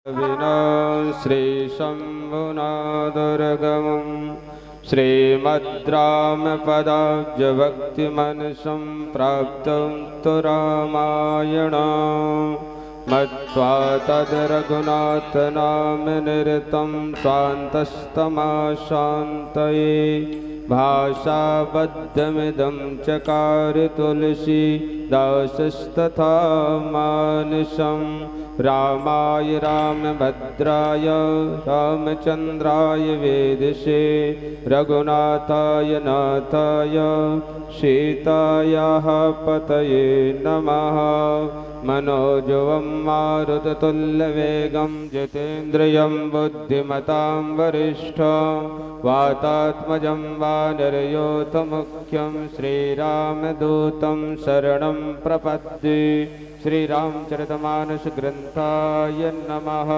विना श्रीशम्भुनादुर्गमं श्रीमद्रामपदाब्जभक्तिमनसं प्राप्तं तु रामायणं मत्वा तद्रघुनाथनामनिरतं शान्तस्तमाशान्तये भाषाबद्धमिदं चकार तुलसीदासस्तथा मानसम् रामाय रामभद्राय रामचन्द्राय वेदसे रघुनाथाय नाथाय सीतायाः पतये नमः। मनोजवं मारुततुल्यवेगं जितेन्द्रियं बुद्धिमतां वरिष्ठं वातात्मजं वानरयोतमुख्यं श्रीरामदूतं शरणं प्रपद्ये। श्रीरामचरितमानस ग्रंथाय नमः।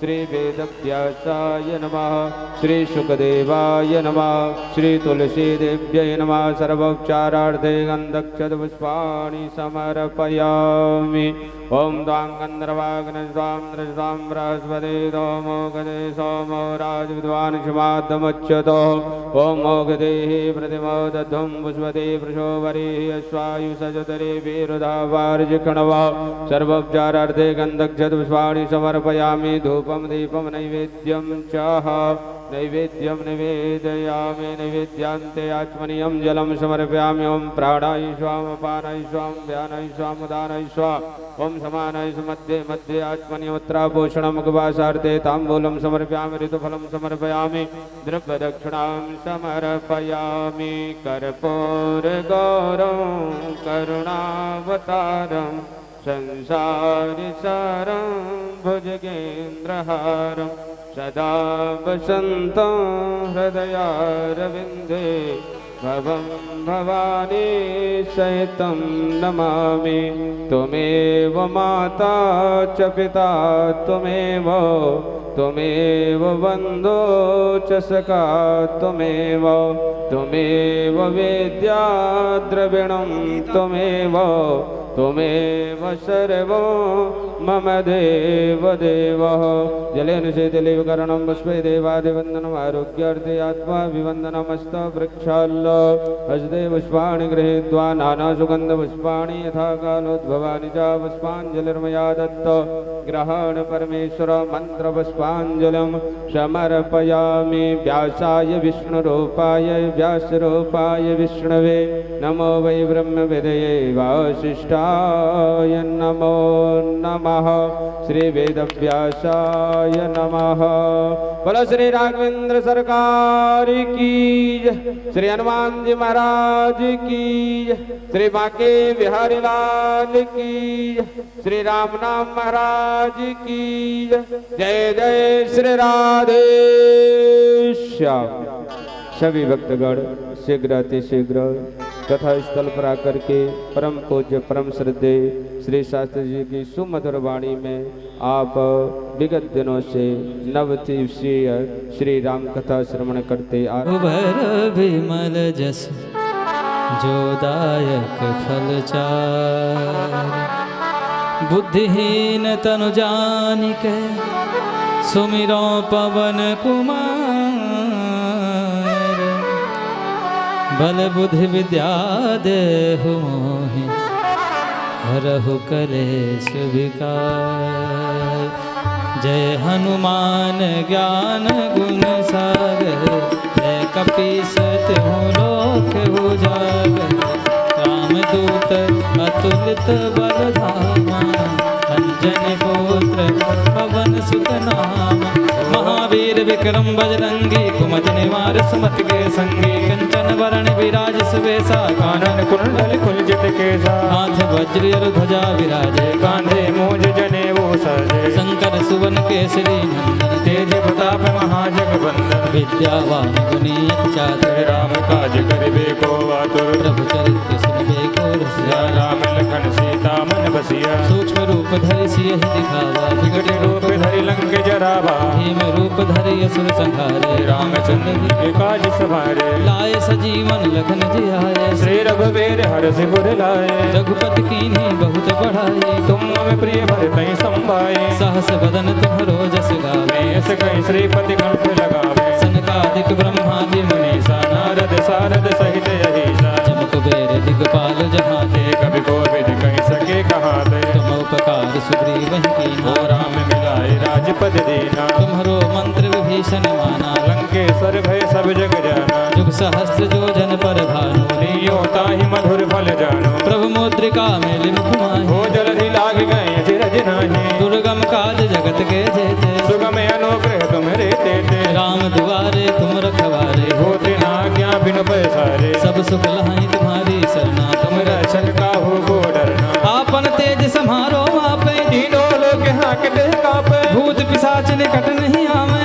श्री वेदव्यासाय नमः। श्री शुकदेवाय नमः। श्री तुलसीदेव्यै नमः। सर्वोपचारार्थे गन्धक्षतपुष्पाणि समर्पयामि। ओम द्वां गन्धर्वाग्नस्वां द्रजसां बृहस्पति सोमो गदे सोमो राजविद्वान् क्षमादमुच्यतो। ओम मोगदेः प्रतिमो दध्वं पुष्पति वृषोवरिः अश्वायुषजतरे वीरुधा वार्जिकणवा। सर्वोपचारार्थे गन्धक्षतपुष्पाणि समर्पयामि। धूपं दीपं नैवेद्यं चाह नैवेद्यं निवेदयामि। नैवेद्यान्ते आचमनीयं जलं समर्पयामि। ओम प्राणाय स्वाम अपानाय स्वाम व्यानाय स्वाम उदानाय स्वाम। ओम समानाय मध्ये मध्ये आचमनीयमुत्रापोषणं मुखवासार्थे ताम्बूलं समर्पयामि। ऋतुफलं समर्पयामि। द्रव्यदक्षिणां समर्पयामि। कर्पूरगौरं करुणावतारं संसारसारं भुजगेन्द्रहारं सदा वसन्तं हृदयारविन्दे भवं भवानी सहितं नमामि। त्वमेव माता च पिता त्वमेव बन्धो च सखा त्वमेव वेद्या द्रविणं त्वमेव सर्वो मम देव देवः। जलेन शीतलीकरणं पुष्पे देवादिवन्दनम् आरोग्यार्थे आत्माभिवन्दनमस्त वृक्षाल्ल हस्ते पुष्पाणि गृहीत्वा नानासुगन्धपुष्पाणि यथा कालोद्भवानि च पुष्पाञ्जलिर्मया दत्त। ग्रहण परमेश्वर मन्त्रपुष्पाञ्जलिं समर्पयामि। व्यासाय विष्णुरूपाय व्यासरूपाय विष्णवे नमो वै ब्रह्मविदये वासिष्ठाय नमो नमः। श्री वेदव्यासाय नमः। बोलो श्री राघवेंद्र सरकार की जय। श्री हनुमान जी महाराज की जय। श्री बांके बिहारी लाल की जय। श्री राम नाम महाराज की जय। जय जय श्री राधे श्याम। सभी भक्तगण शीघ्र अतिशीघ्र तथा स्थल पर आकर के परम पूज्य परम श्रद्धे श्री शास्त्री जी की सुमधुर वाणी में आप विगत दिनों से नवदिवसीय श्री राम कथा श्रवण करते आ विमल जस जोदायक फलचार बुद्धिहीन तनु जानिक सुमिरो पवन कुमार बल बुद्धि विद्या देहु मोहि हरहु कलेश विकार। जय हनुमान ज्ञान गुण सागर जय कपीस तिहु लोक उजागर। रामदूत अतुलित बल धामा अंजनी पुत्र पवन सुत नामा। महावीर विक्रम बजरंगी कुमति निवार सुमत के संगी। कंचन वरण विराज सुवेशा कानन कुंडल कुंजित केसा। हाथ वज्र और ध्वजा विराजे कांधे मूंज जनेऊ सजे। शंकर सुवन केसरी नंदन तेज प्रताप महाजगवंदन। विद्यावान गुणी चातुर राम काज करिबे को आतुर। प्रभु चरित्र सुनिबे को रसिया राम लखन सीता मन बसिया। सूक्ष्म रूप धरि सियहि दिखावा विकट रूप धरि लंक जरावा। भीम रूप धरि असुर संहारे रामचंद्र जी के काज सवारे। लाए सजीवन लखन जियाए श्री रघुवीर हरषि उर लाए। रघुपति कीन्ही बहुत बढ़ाए तुम मम प्रिय भरतहि संभाए। सहस बदन तुम्हरो शीस कहीं श्रीपति कंठ लगावे। सनकादिक ब्रह्मादि मुनीसा नारद सारद सहित यहीसा। जम कुबेर दिगपाल जहाँ ते कभी कोविद कहीं सके कहाँ दे। तुम उपकार सुग्रीव ही हो कीना राम मिलाए राजपद दीना। तुम्हारो मंत्र विभीषण माना लंकेश्वर भय सब जग जाना। जुग सहस्त्र जो जन पर भानु लियो ताहि मधुर फल जानो। प्रभु मुद्रिका में लिमुख माहि हो जल्दी लाग गए चिरज नाही। दुर्गम काज जगत के जेते सुगम अनुग्रह तुम रे तेते। राम दुआरे तुम रखवारे होते ना क्या बिनु पैसारे। सब सुख लहाई तुम्हारी सरना तुम रक्षक काहू को डरना। आपन तेज समारो आपे तीनों लोग हाकते कापे। भूत पिशाच निकट नहीं आवे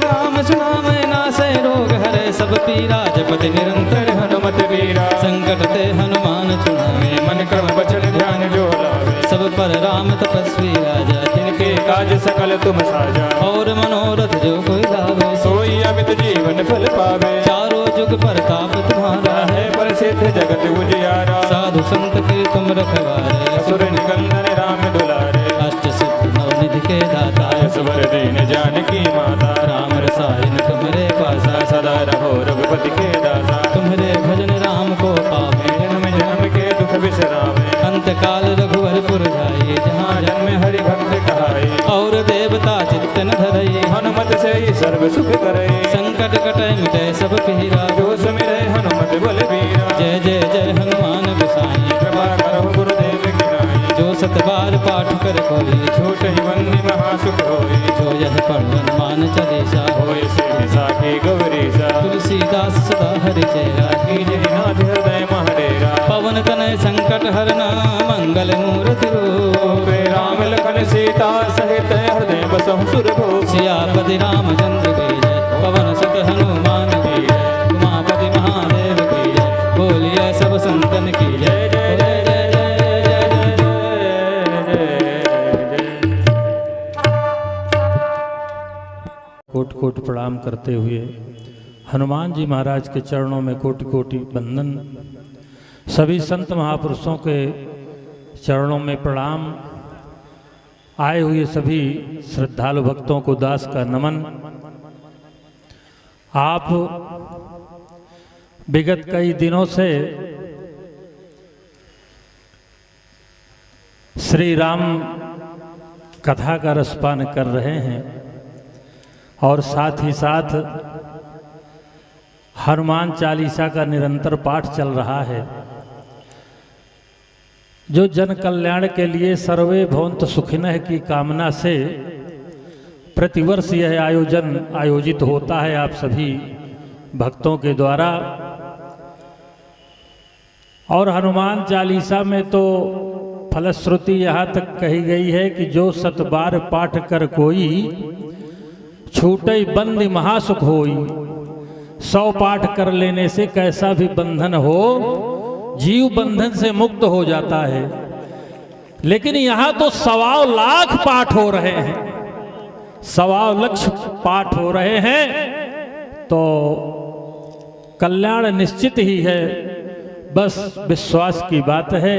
राम सुनावे नासै रोग हरे सब पीरा जपति निरंतर हनुमत वीरा। संकट ते हनुमान छुड़ावे मन क्रम वचन ध्यान जो लावे। सब पर राम तपस्वी राजा जिनके काज सकल तुम साजा। और मनोरथ जो कोई लावे सोई अमित जीवन फल पावे। चारों जुग परताप तुम्हारा है है प्रसिद्ध जगत उजियारा। साधु संत के तुम रखवारे असुर निकंदन राम दुलारे। अष्ट सिद्धि नवनिधि के दाता असवर दीन जानकी माता। राम रसायन तुम्हारे पासा सदा रहो रघुपति के दासा। तुम्हारे भजन राम को पावे जन्म जन्म के दुख बिसरावे। अंत काल रघुवरपुर जाइए जहाँ जन्म हरि भक्त कहाई। और देवता चित्तन धरई हनुमत से ही सर्व सुख करे। संकट कटै मिटै सब पीरा जो सुमिरै हनुमत बल बीरा। जय जय जय हनुमान गोसाई कृपा करहु गुरुदेव की नाई। जो सतबार पाठ कर कोई छोट ही वंदी महासुख होई। जो यह पढ़ हनुमान चालीसा होय से विसाखी गौरीसा। तुलसीदास सदा हरि चेरा कीजहि नाथ हृदय महडेरा। पवन तनय संकट हरना मंगल मूर्ति रूप राम लखन सीता सहित हृदय बसहु सुरभूप। सियापति रामचंद्र की जय पवन सुत हनुमान की जय उमापति महादेव की जय बोलिए सब संतन की जय जय जय जय जय जय जय जय। कोटि कोटि प्रणाम करते हुए हनुमान जी महाराज के चरणों में कोटि कोटि वंदन। सभी संत महापुरुषों के चरणों में प्रणाम। आए हुए सभी श्रद्धालु भक्तों को दास का नमन। आप विगत कई दिनों से श्री राम कथा का रसपान कर रहे हैं और साथ ही साथ हनुमान चालीसा का निरंतर पाठ चल रहा है, जो जन कल्याण के लिए सर्वे भवन्तु सुखिनः की कामना से प्रतिवर्ष यह आयोजन आयोजित होता है आप सभी भक्तों के द्वारा। और हनुमान चालीसा में तो फलश्रुति यहाँ तक कही गई है कि जो 100 बार पाठ कर कोई छूटै बंदी महासुख होई। 100 पाठ कर लेने से कैसा भी बंधन हो जीव बंधन से मुक्त हो जाता है। लेकिन यहाँ तो 1.25 लाख पाठ हो रहे हैं, 1.25 लक्ष पाठ हो रहे हैं, तो कल्याण निश्चित ही है। बस विश्वास की बात है।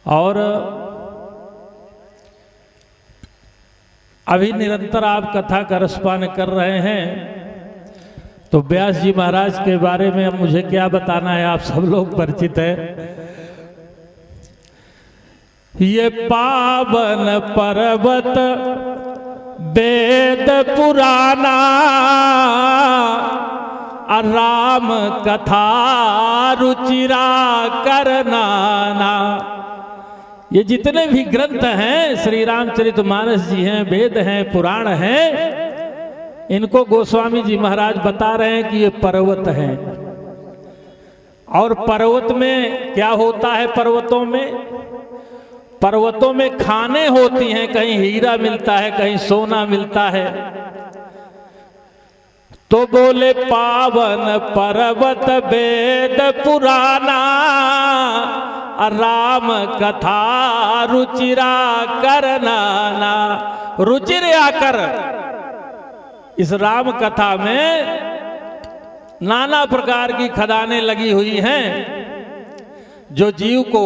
और अभी निरंतर आप कथा का रसपान कर रहे हैं, तो व्यास जी महाराज के बारे में अब मुझे क्या बताना है, आप सब लोग परिचित है। ये पावन पर्वत वेद पुराना राम कथा रुचिरा करनाना। ये जितने भी ग्रंथ हैं, श्री रामचरितमानस जी हैं, वेद हैं, पुराण हैं, इनको गोस्वामी जी महाराज बता रहे हैं कि ये पर्वत हैं। और पर्वत में क्या होता है? पर्वतों में खाने होती हैं, कहीं हीरा मिलता है, कहीं सोना मिलता है। तो बोले पावन पर्वत वेद पुराना राम कथा रुचिरा करनाना। रुचिर आकर इस राम कथा में नाना प्रकार की खदानें लगी हुई हैं, जो जीव को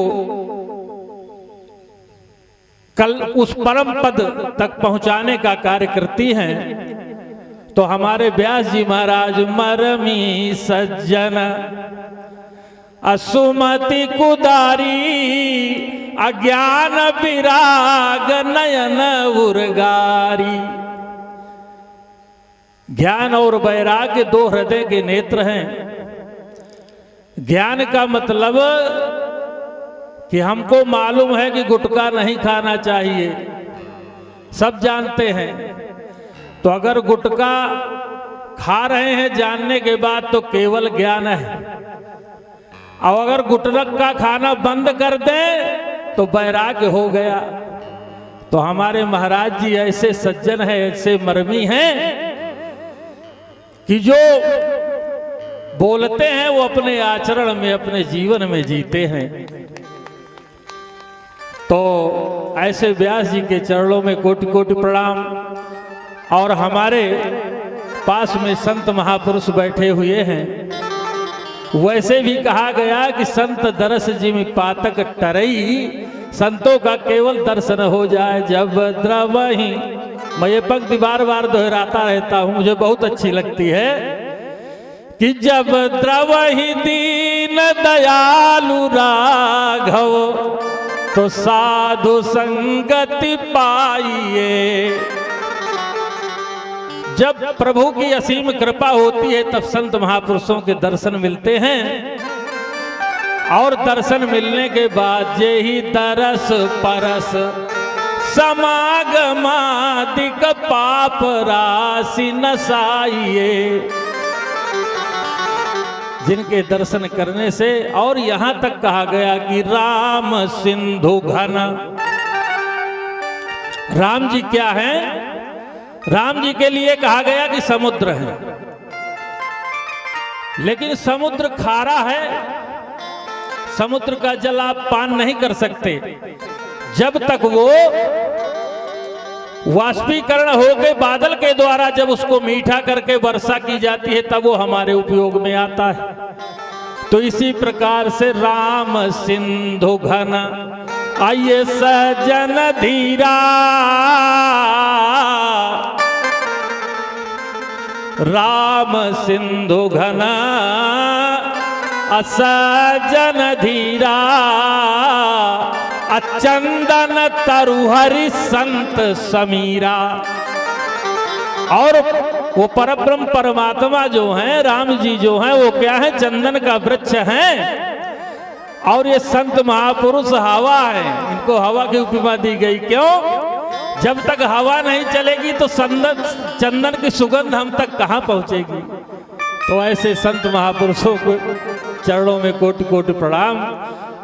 कल उस परम पद तक पहुंचाने का कार्य करती हैं। तो हमारे व्यास जी महाराज मरमी सज्जन असुमति कुदारी अज्ञान विराग नयन उर्गारी। ज्ञान और वैराग्य दो हृदय के नेत्र हैं। ज्ञान का मतलब कि हमको मालूम है कि गुटखा नहीं खाना चाहिए, सब जानते हैं। तो अगर गुटखा खा रहे हैं जानने के बाद तो केवल ज्ञान है, और अगर गुटखा खाना बंद कर दें तो वैराग्य हो गया। तो हमारे महाराज जी ऐसे सज्जन हैं, ऐसे मर्मी हैं कि जो बोलते हैं वो अपने आचरण में, अपने जीवन में जीते हैं। तो ऐसे व्यास जी के चरणों में कोटि कोटि प्रणाम। और हमारे पास में संत महापुरुष बैठे हुए हैं। वैसे भी कहा गया कि संत दरस जिम पातक टरई, संतों का केवल दर्शन हो जाए जब द्रवही। मैं ये पंक्ति बार बार दोहराता रहता हूं, मुझे बहुत अच्छी लगती है कि जब द्रवही दीन दयालु राघव तो साधु संगति पाइए। जब प्रभु की असीम कृपा होती है तब संत महापुरुषों के दर्शन मिलते हैं। और दर्शन मिलने के बाद जे ही दरस परस समागमादिक पाप राशि नसाइए। जिनके दर्शन करने से, और यहां तक कहा गया कि राम सिंधु घन। राम जी क्या हैं? राम जी के लिए कहा गया कि समुद्र है, लेकिन समुद्र खारा है, समुद्र का जल आप पान नहीं कर सकते। जब तक वो वाष्पीकरण होकर बादल के द्वारा जब उसको मीठा करके वर्षा की जाती है तब वो हमारे उपयोग में आता है। तो इसी प्रकार से राम सिंधु घन आइए सजन धीरा, राम सिंधु घन असजन धीरा, अचंदन तरुहरि संत समीरा। और वो परब्रह्म परमात्मा जो हैं, राम जी जो हैं, वो क्या है? चंदन का वृक्ष हैं। और ये संत महापुरुष हवा है, इनको हवा की उपमा दी गई। क्यों? जब तक हवा नहीं चलेगी तो चंदन की सुगंध हम तक कहाँ पहुंचेगी। तो ऐसे संत महापुरुषों को चरणों में कोटि कोटि प्रणाम।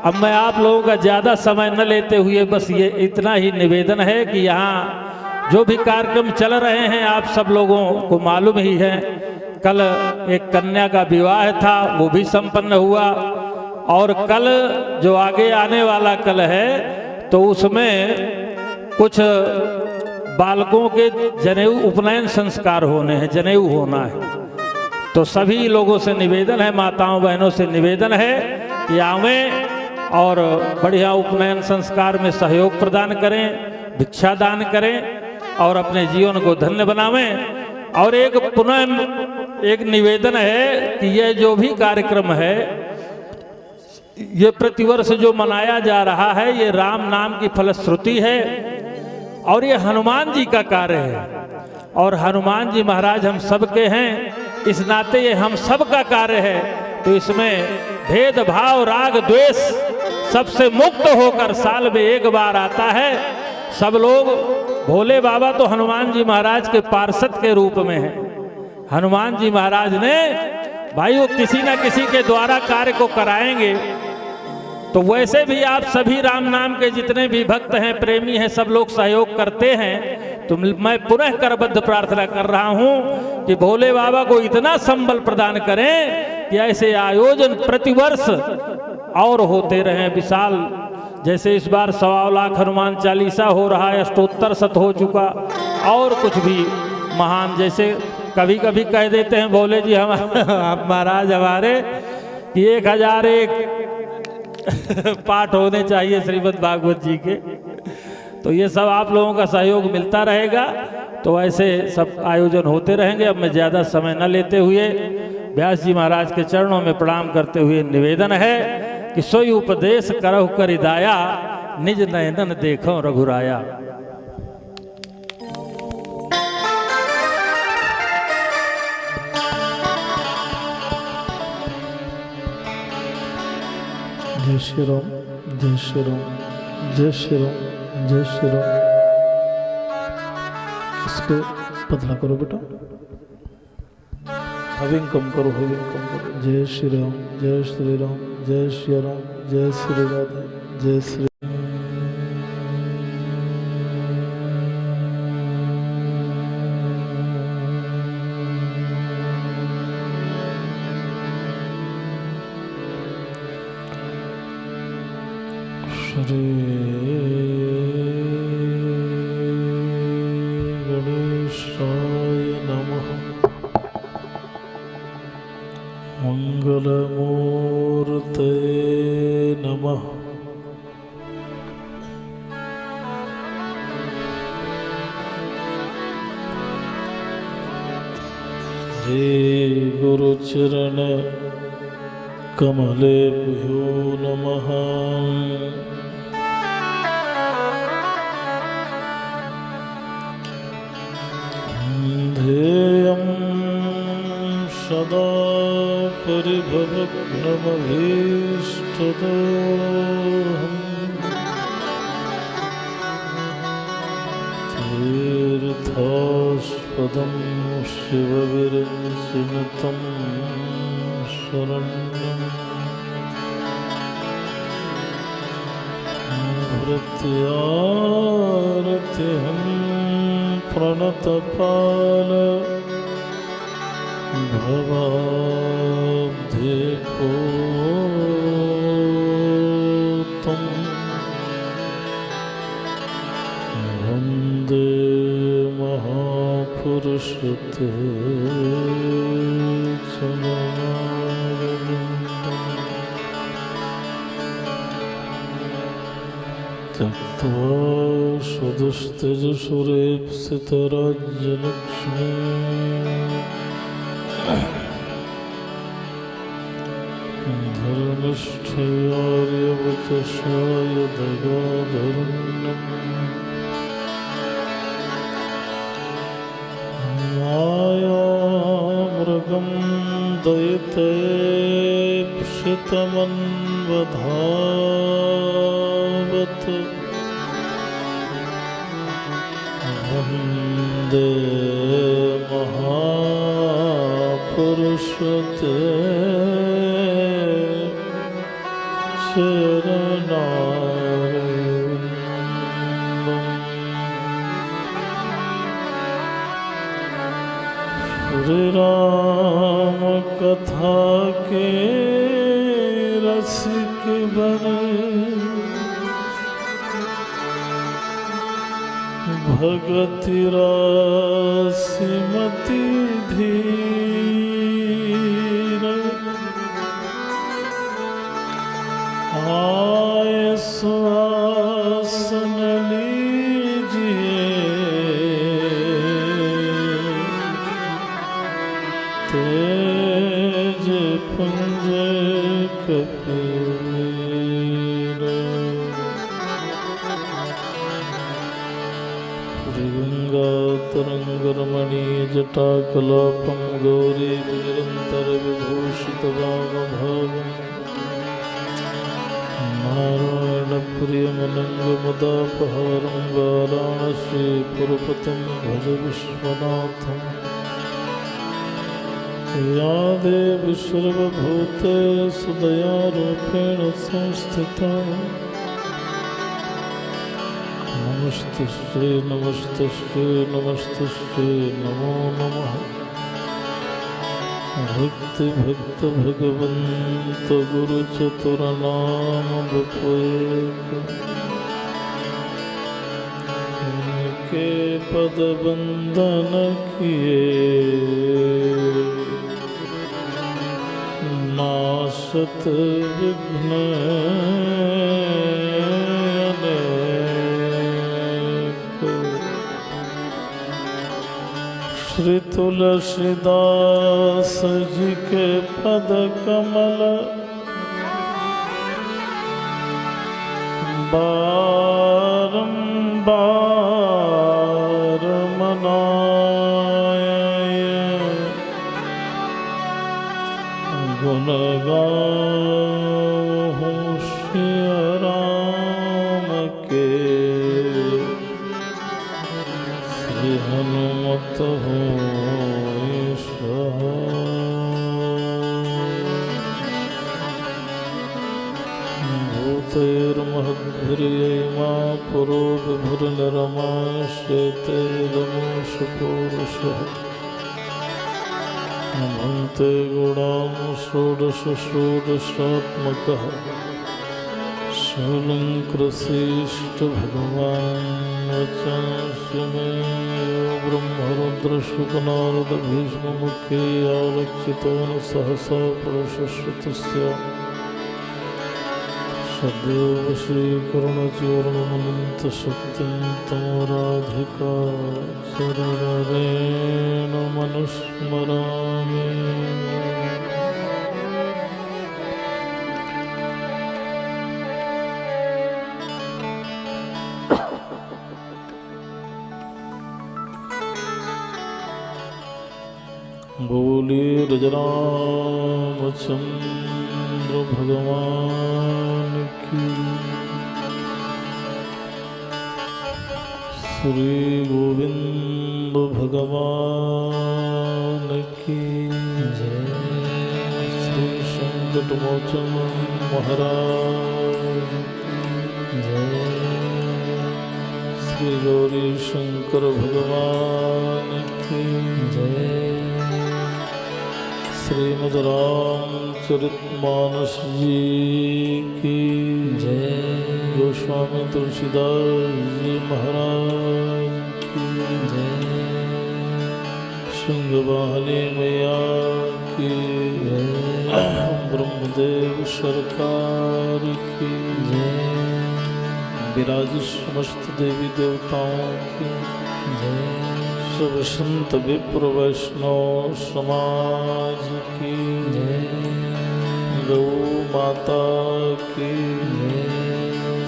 अब मैं आप लोगों का ज़्यादा समय न लेते हुए बस ये इतना ही निवेदन है कि यहाँ जो भी कार्यक्रम चल रहे हैं आप सब लोगों को मालूम ही है। कल एक कन्या का विवाह था, वो भी संपन्न हुआ। और कल जो आगे आने वाला कल है तो उसमें कुछ बालकों के जनेऊ उपनयन संस्कार होने हैं, जनेऊ होना है। तो सभी लोगों से निवेदन है, माताओं बहनों से निवेदन है कि आवें और बढ़िया उपनयन संस्कार में सहयोग प्रदान करें, भिक्षा दान करें और अपने जीवन को धन्य बनावें। और एक पुनः एक निवेदन है कि यह जो भी कार्यक्रम है, ये प्रतिवर्ष जो मनाया जा रहा है, ये राम नाम की फलश्रुति है और ये हनुमान जी का कार्य है। और हनुमान जी महाराज हम सबके हैं, इस नाते ये हम सब का कार्य है। तो इसमें भेदभाव राग द्वेष सबसे मुक्त होकर साल में एक बार आता है। सब लोग, भोले बाबा तो हनुमान जी महाराज के पार्षद के रूप में है। हनुमान जी महाराज ने भाई वो किसी न किसी के द्वारा कार्य को कराएंगे। तो वैसे भी आप सभी राम नाम के जितने भी भक्त हैं, प्रेमी हैं, सब लोग सहयोग करते हैं। तो मैं पुनः करबद्ध प्रार्थना कर रहा हूं कि भोले बाबा को इतना संबल प्रदान करें कि ऐसे आयोजन प्रतिवर्ष और होते रहें विशाल। जैसे इस बार 1.25 लाख हनुमान चालीसा हो रहा है, अष्टोत्तर शत हो चुका, और कुछ भी महान। जैसे कभी कभी कह देते हैं भोले जी हम महाराज हमारे कि 1001 पाठ होने चाहिए श्रीमद् भागवत जी के। तो ये सब आप लोगों का सहयोग मिलता रहेगा, तो ऐसे सब आयोजन होते रहेंगे। अब मैं ज़्यादा समय न लेते हुए व्यास जी महाराज के चरणों में प्रणाम करते हुए निवेदन है कि सोई उपदेश करहु करि दाया, निज नयनन देखो रघुराया। जय श्री राम, जय श्री राम, जय श्री राम, जय श्री राम। इसको पतला करो बेटा, हविंग कम करो, हविंग कम करो। जय श्री राम, जय श्री राम, जय श्री राम, जय श्री राधे, जय श्री श्री गणेशाय नमः। मंगलमूर्ते नमः। श्री गुरुचरण कमलेभ्यो नमः। ध्येयं सदा परिभवग्नमभीष्टदोहम्। तीर्थास्पदं शिवविरञ्चिनुतं शरण्यम्। भृत्यारतिहं प्रणतपाल भवाब्धिपोतं वन्दे महापुरुषते चरणारविन्दम्। त्यक्त्वा स्वदुस्तेजसुरेप्सितराज्यलक्ष्मी धर्मनिष्ठयार्यवचसाय दगाधरण्यम्। मायामृगं दयितेप्सितमन्वधावत् वन्दे महापुरुषते चरणारविन्दम्। श्री राम कथा के रसिक बने, भगति रासिमति धीर। आय स्वासन लीजिए, तेज पुंज कपीर। तरंगरमणीजटाकलापं गौरी निरंतर विभूषित वामभागम्। नारायणप्रियमनङ्गमदापहारं वाराणसीपुरपतिं भज विश्वनाथम्। या देवी सर्वभूतेषु दयारूपेण संस्थिता, नमस्तस्यै नमस्तस्यै नमस्तस्यै नमो नमः। भक्ति भक्त भगवंत गुरु चतुर नाम बपुएक, इनके पद बंदन किए नासत विघ्न श्री तुलसीदास जी के पद कमल बारंबार मनाए गुण गाऊं श्री राम के श्री हनुमत हो भूतैर्महद्भिर्यैमा पुरो विभुर्निरमा श्वेतैर्दमोषपूरुषः भुङ्क्ते गुणान् षोडश षोडशात्मकः शूलङ्कृशिष्ट भगवान् वचनस्य मे ब्रह्मरुद्रशुकनारद भीष्ममुखे आरक्षितो न सहसा पुरुषश्रुतस्य सद्यो श्रीकरुणचूर्णमनन्तशक्तिं तमराधिका चरणरेण मनुस्मरामि बोले रजरामचंद्र भगवान की श्री गोविंद भगवान की जय श्री संकट मोचन महाराज की जय श्री गौरी शंकर भगवान की जय श्रीमद् रामचरितमानस जी की जय गोस्वामी तुलसीदास जी महाराज की जय सिंहवाहिनी मैया की ब्रह्मदेव सरकार की विराज समस्त देवी देवताओं की सब संत विप्र वैष्णव समाज की गौ माता की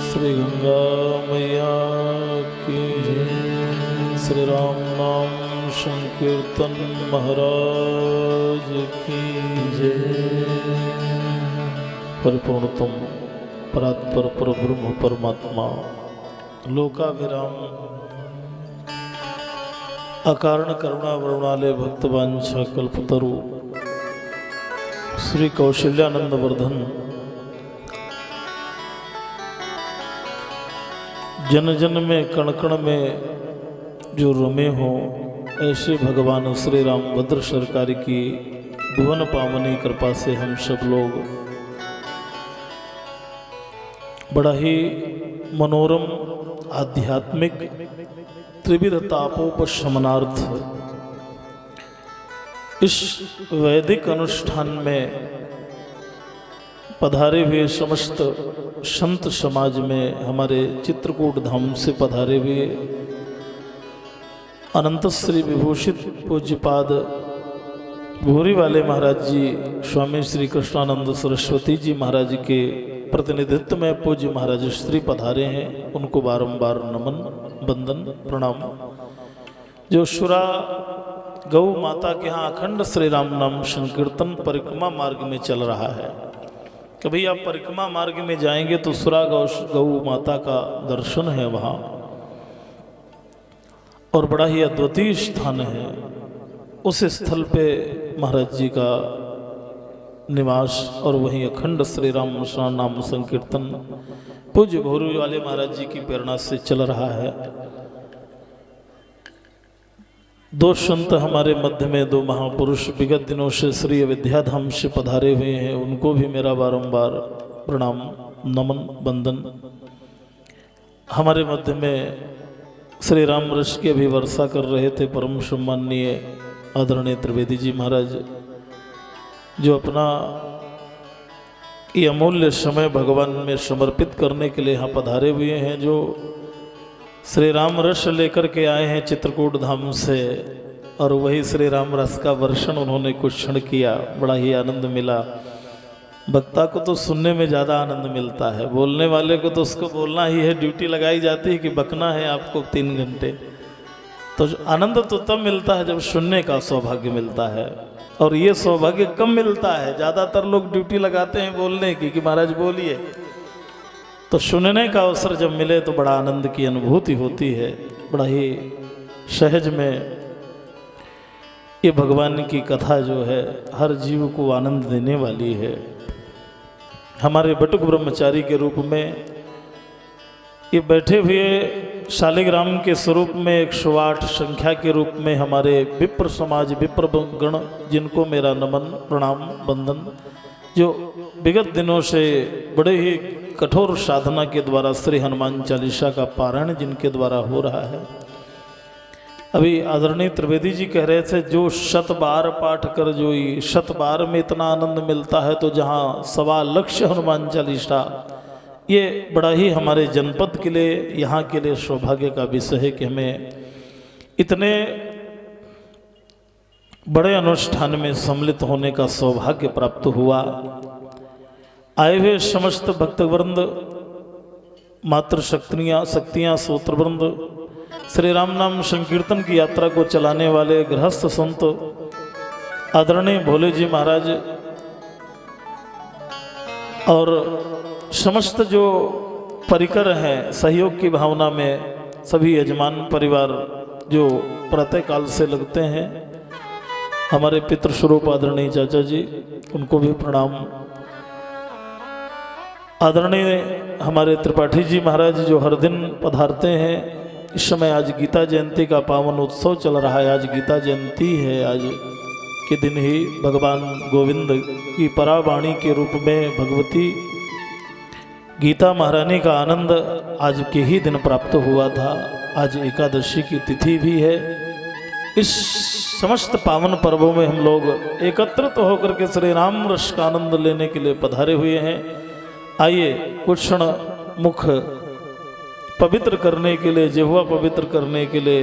श्री गंगा मैया की श्री राम नाम संकीर्तन महाराज की परिपूर्णतम परात्पर परब्रह्म परमात्मा लोकाभिराम अकारण करुणा वरुणालय भक्तवांछा कल्पतरु श्री कौशल्यानंद वर्धन जन जन में कण कण में जो रमे हो ऐसे भगवान श्री रामभद्र सरकार की भुवन पावनी कृपा से हम सब लोग बड़ा ही मनोरम आध्यात्मिक त्रिविध तापोपशमनार्थ इस वैदिक अनुष्ठान में पधारे हुए समस्त संत समाज में हमारे चित्रकूट धाम से पधारे हुए अनंत श्री विभूषित पूज्यपाद भूरी वाले महाराज जी स्वामी श्री कृष्णानंद सरस्वती जी महाराज के प्रतिनिधित्व में पूज्य महाराज श्री पधारे हैं, उनको बारंबार नमन बंदन प्रणाम। जो शुरा गौ माता के यहाँ अखंड श्री राम नाम संकीर्तन परिक्रमा मार्ग में चल रहा है। कभी आप परिक्रमा मार्ग में जाएंगे तो सुरा गौ माता का दर्शन है वहाँ, और बड़ा ही अद्वितीय स्थान है। उस स्थल पे महाराज जी का निवास और वहीं अखंड श्री राम नाम संकीर्तन पूज्य भौरी वाले महाराज जी की प्रेरणा से चल रहा है। दो संत हमारे मध्य में, दो महापुरुष विगत दिनों से श्री अयोध्याधाम से पधारे हुए हैं, उनको भी मेरा बारंबार प्रणाम नमन बंदन। हमारे मध्य में श्री राम रस की अभी वर्षा कर रहे थे परम सम्माननीय आदरणीय त्रिवेदी जी महाराज, जो अपना ये अमूल्य समय भगवान में समर्पित करने के लिए यहाँ पधारे हुए हैं, जो श्री राम रस लेकर के आए हैं चित्रकूट धाम से। और वही श्री राम रस का वर्षण उन्होंने कुछ क्षण किया, बड़ा ही आनंद मिला। वक्ता को तो सुनने में ज़्यादा आनंद मिलता है, बोलने वाले को तो उसको बोलना ही है, ड्यूटी लगाई जाती है कि बकना है आपको 3 घंटे। तो आनंद तो तब मिलता है जब सुनने का सौभाग्य मिलता है, और ये सौभाग्य कम मिलता है। ज़्यादातर लोग ड्यूटी लगाते हैं बोलने की कि महाराज बोलिए, तो सुनने का अवसर जब मिले तो बड़ा आनंद की अनुभूति होती है। बड़ा ही सहज में ये भगवान की कथा जो है हर जीव को आनंद देने वाली है। हमारे बटुक ब्रह्मचारी के रूप में ये बैठे हुए शालिग्राम के स्वरूप में 108 संख्या के रूप में हमारे विप्र समाज, विप्र गण, जिनको मेरा नमन प्रणाम वंदन, जो विगत दिनों से बड़े ही कठोर साधना के द्वारा श्री हनुमान चालीसा का पारायण जिनके द्वारा हो रहा है। अभी आदरणीय त्रिवेदी जी कह रहे थे, जो 100 बार पाठ कर जोई, 100 बार में इतना आनंद मिलता है, तो जहाँ 1.25 लाख हनुमान चालीसा, ये बड़ा ही हमारे जनपद के लिए, यहाँ के लिए सौभाग्य का विषय है कि हमें इतने बड़े अनुष्ठान में सम्मिलित होने का सौभाग्य प्राप्त हुआ। आए हुए समस्त भक्तवृंद, मातृशक्तियाँ, सूत्रवृंद, श्री राम नाम संकीर्तन की यात्रा को चलाने वाले गृहस्थ संत, आदरणीय भोले जी महाराज, और समस्त जो परिकर हैं सहयोग की भावना में, सभी यजमान परिवार जो प्रातःकाल से लगते हैं, हमारे पितृस्वरूप आदरणीय चाचा जी, उनको भी प्रणाम। आदरणीय हमारे त्रिपाठी जी महाराज जो हर दिन पधारते हैं। इस समय आज गीता जयंती का पावन उत्सव चल रहा है, आज गीता जयंती है। आज के दिन ही भगवान गोविंद की परावाणी के रूप में भगवती गीता महारानी का आनंद आज के ही दिन प्राप्त हुआ था। आज एकादशी की तिथि भी है। इस समस्त पावन पर्वों में हम लोग एकत्रित होकर के श्री राम रस का आनंद लेने के लिए पधारे हुए हैं। आइए कुछ क्षण मुख पवित्र करने के लिए, जिह्वा पवित्र करने के लिए,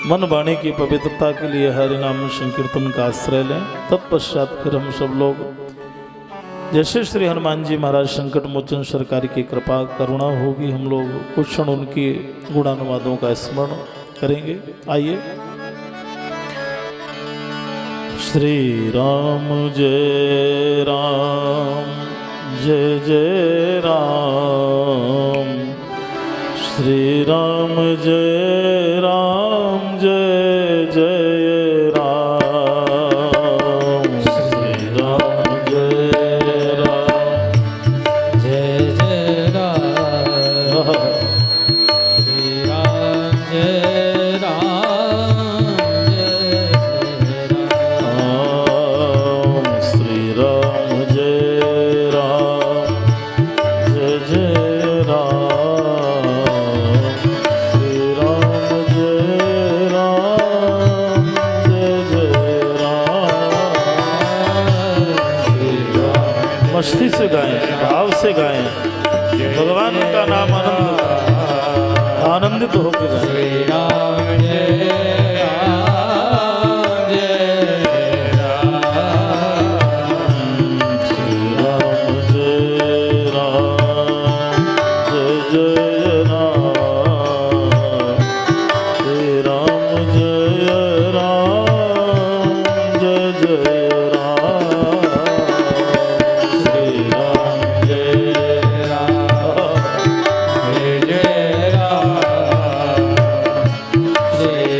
मन वाणी की पवित्रता के लिए हरि नाम संकीर्तन का आश्रय लें। तत्पश्चात फिर हम सब लोग जैसे श्री हनुमान जी महाराज संकट मोचन सरकार की कृपा करुणा होगी, हम लोग कुछ क्षण उनकी गुणानुवादों का स्मरण करेंगे। आइए। श्री राम जय राम जय जय राम, श्री राम जय राम जय जय राम, श्री राम जय राम जय जय राम, श्री राम जय राम जय जय राम, श्री राम जय राम जय जय राम, श्री राम जय राम जय जय राम, श्री राम। मस्ती से गाएं, भाव से गाएं, भगवान का नाम आनंदित होकर गाएं। श्री राम जय राम जय राम, श्री राम जय राम जय जय राम, श्री राम जय राम जय जय राम, श्री राम जय राम जय जय राम, श्री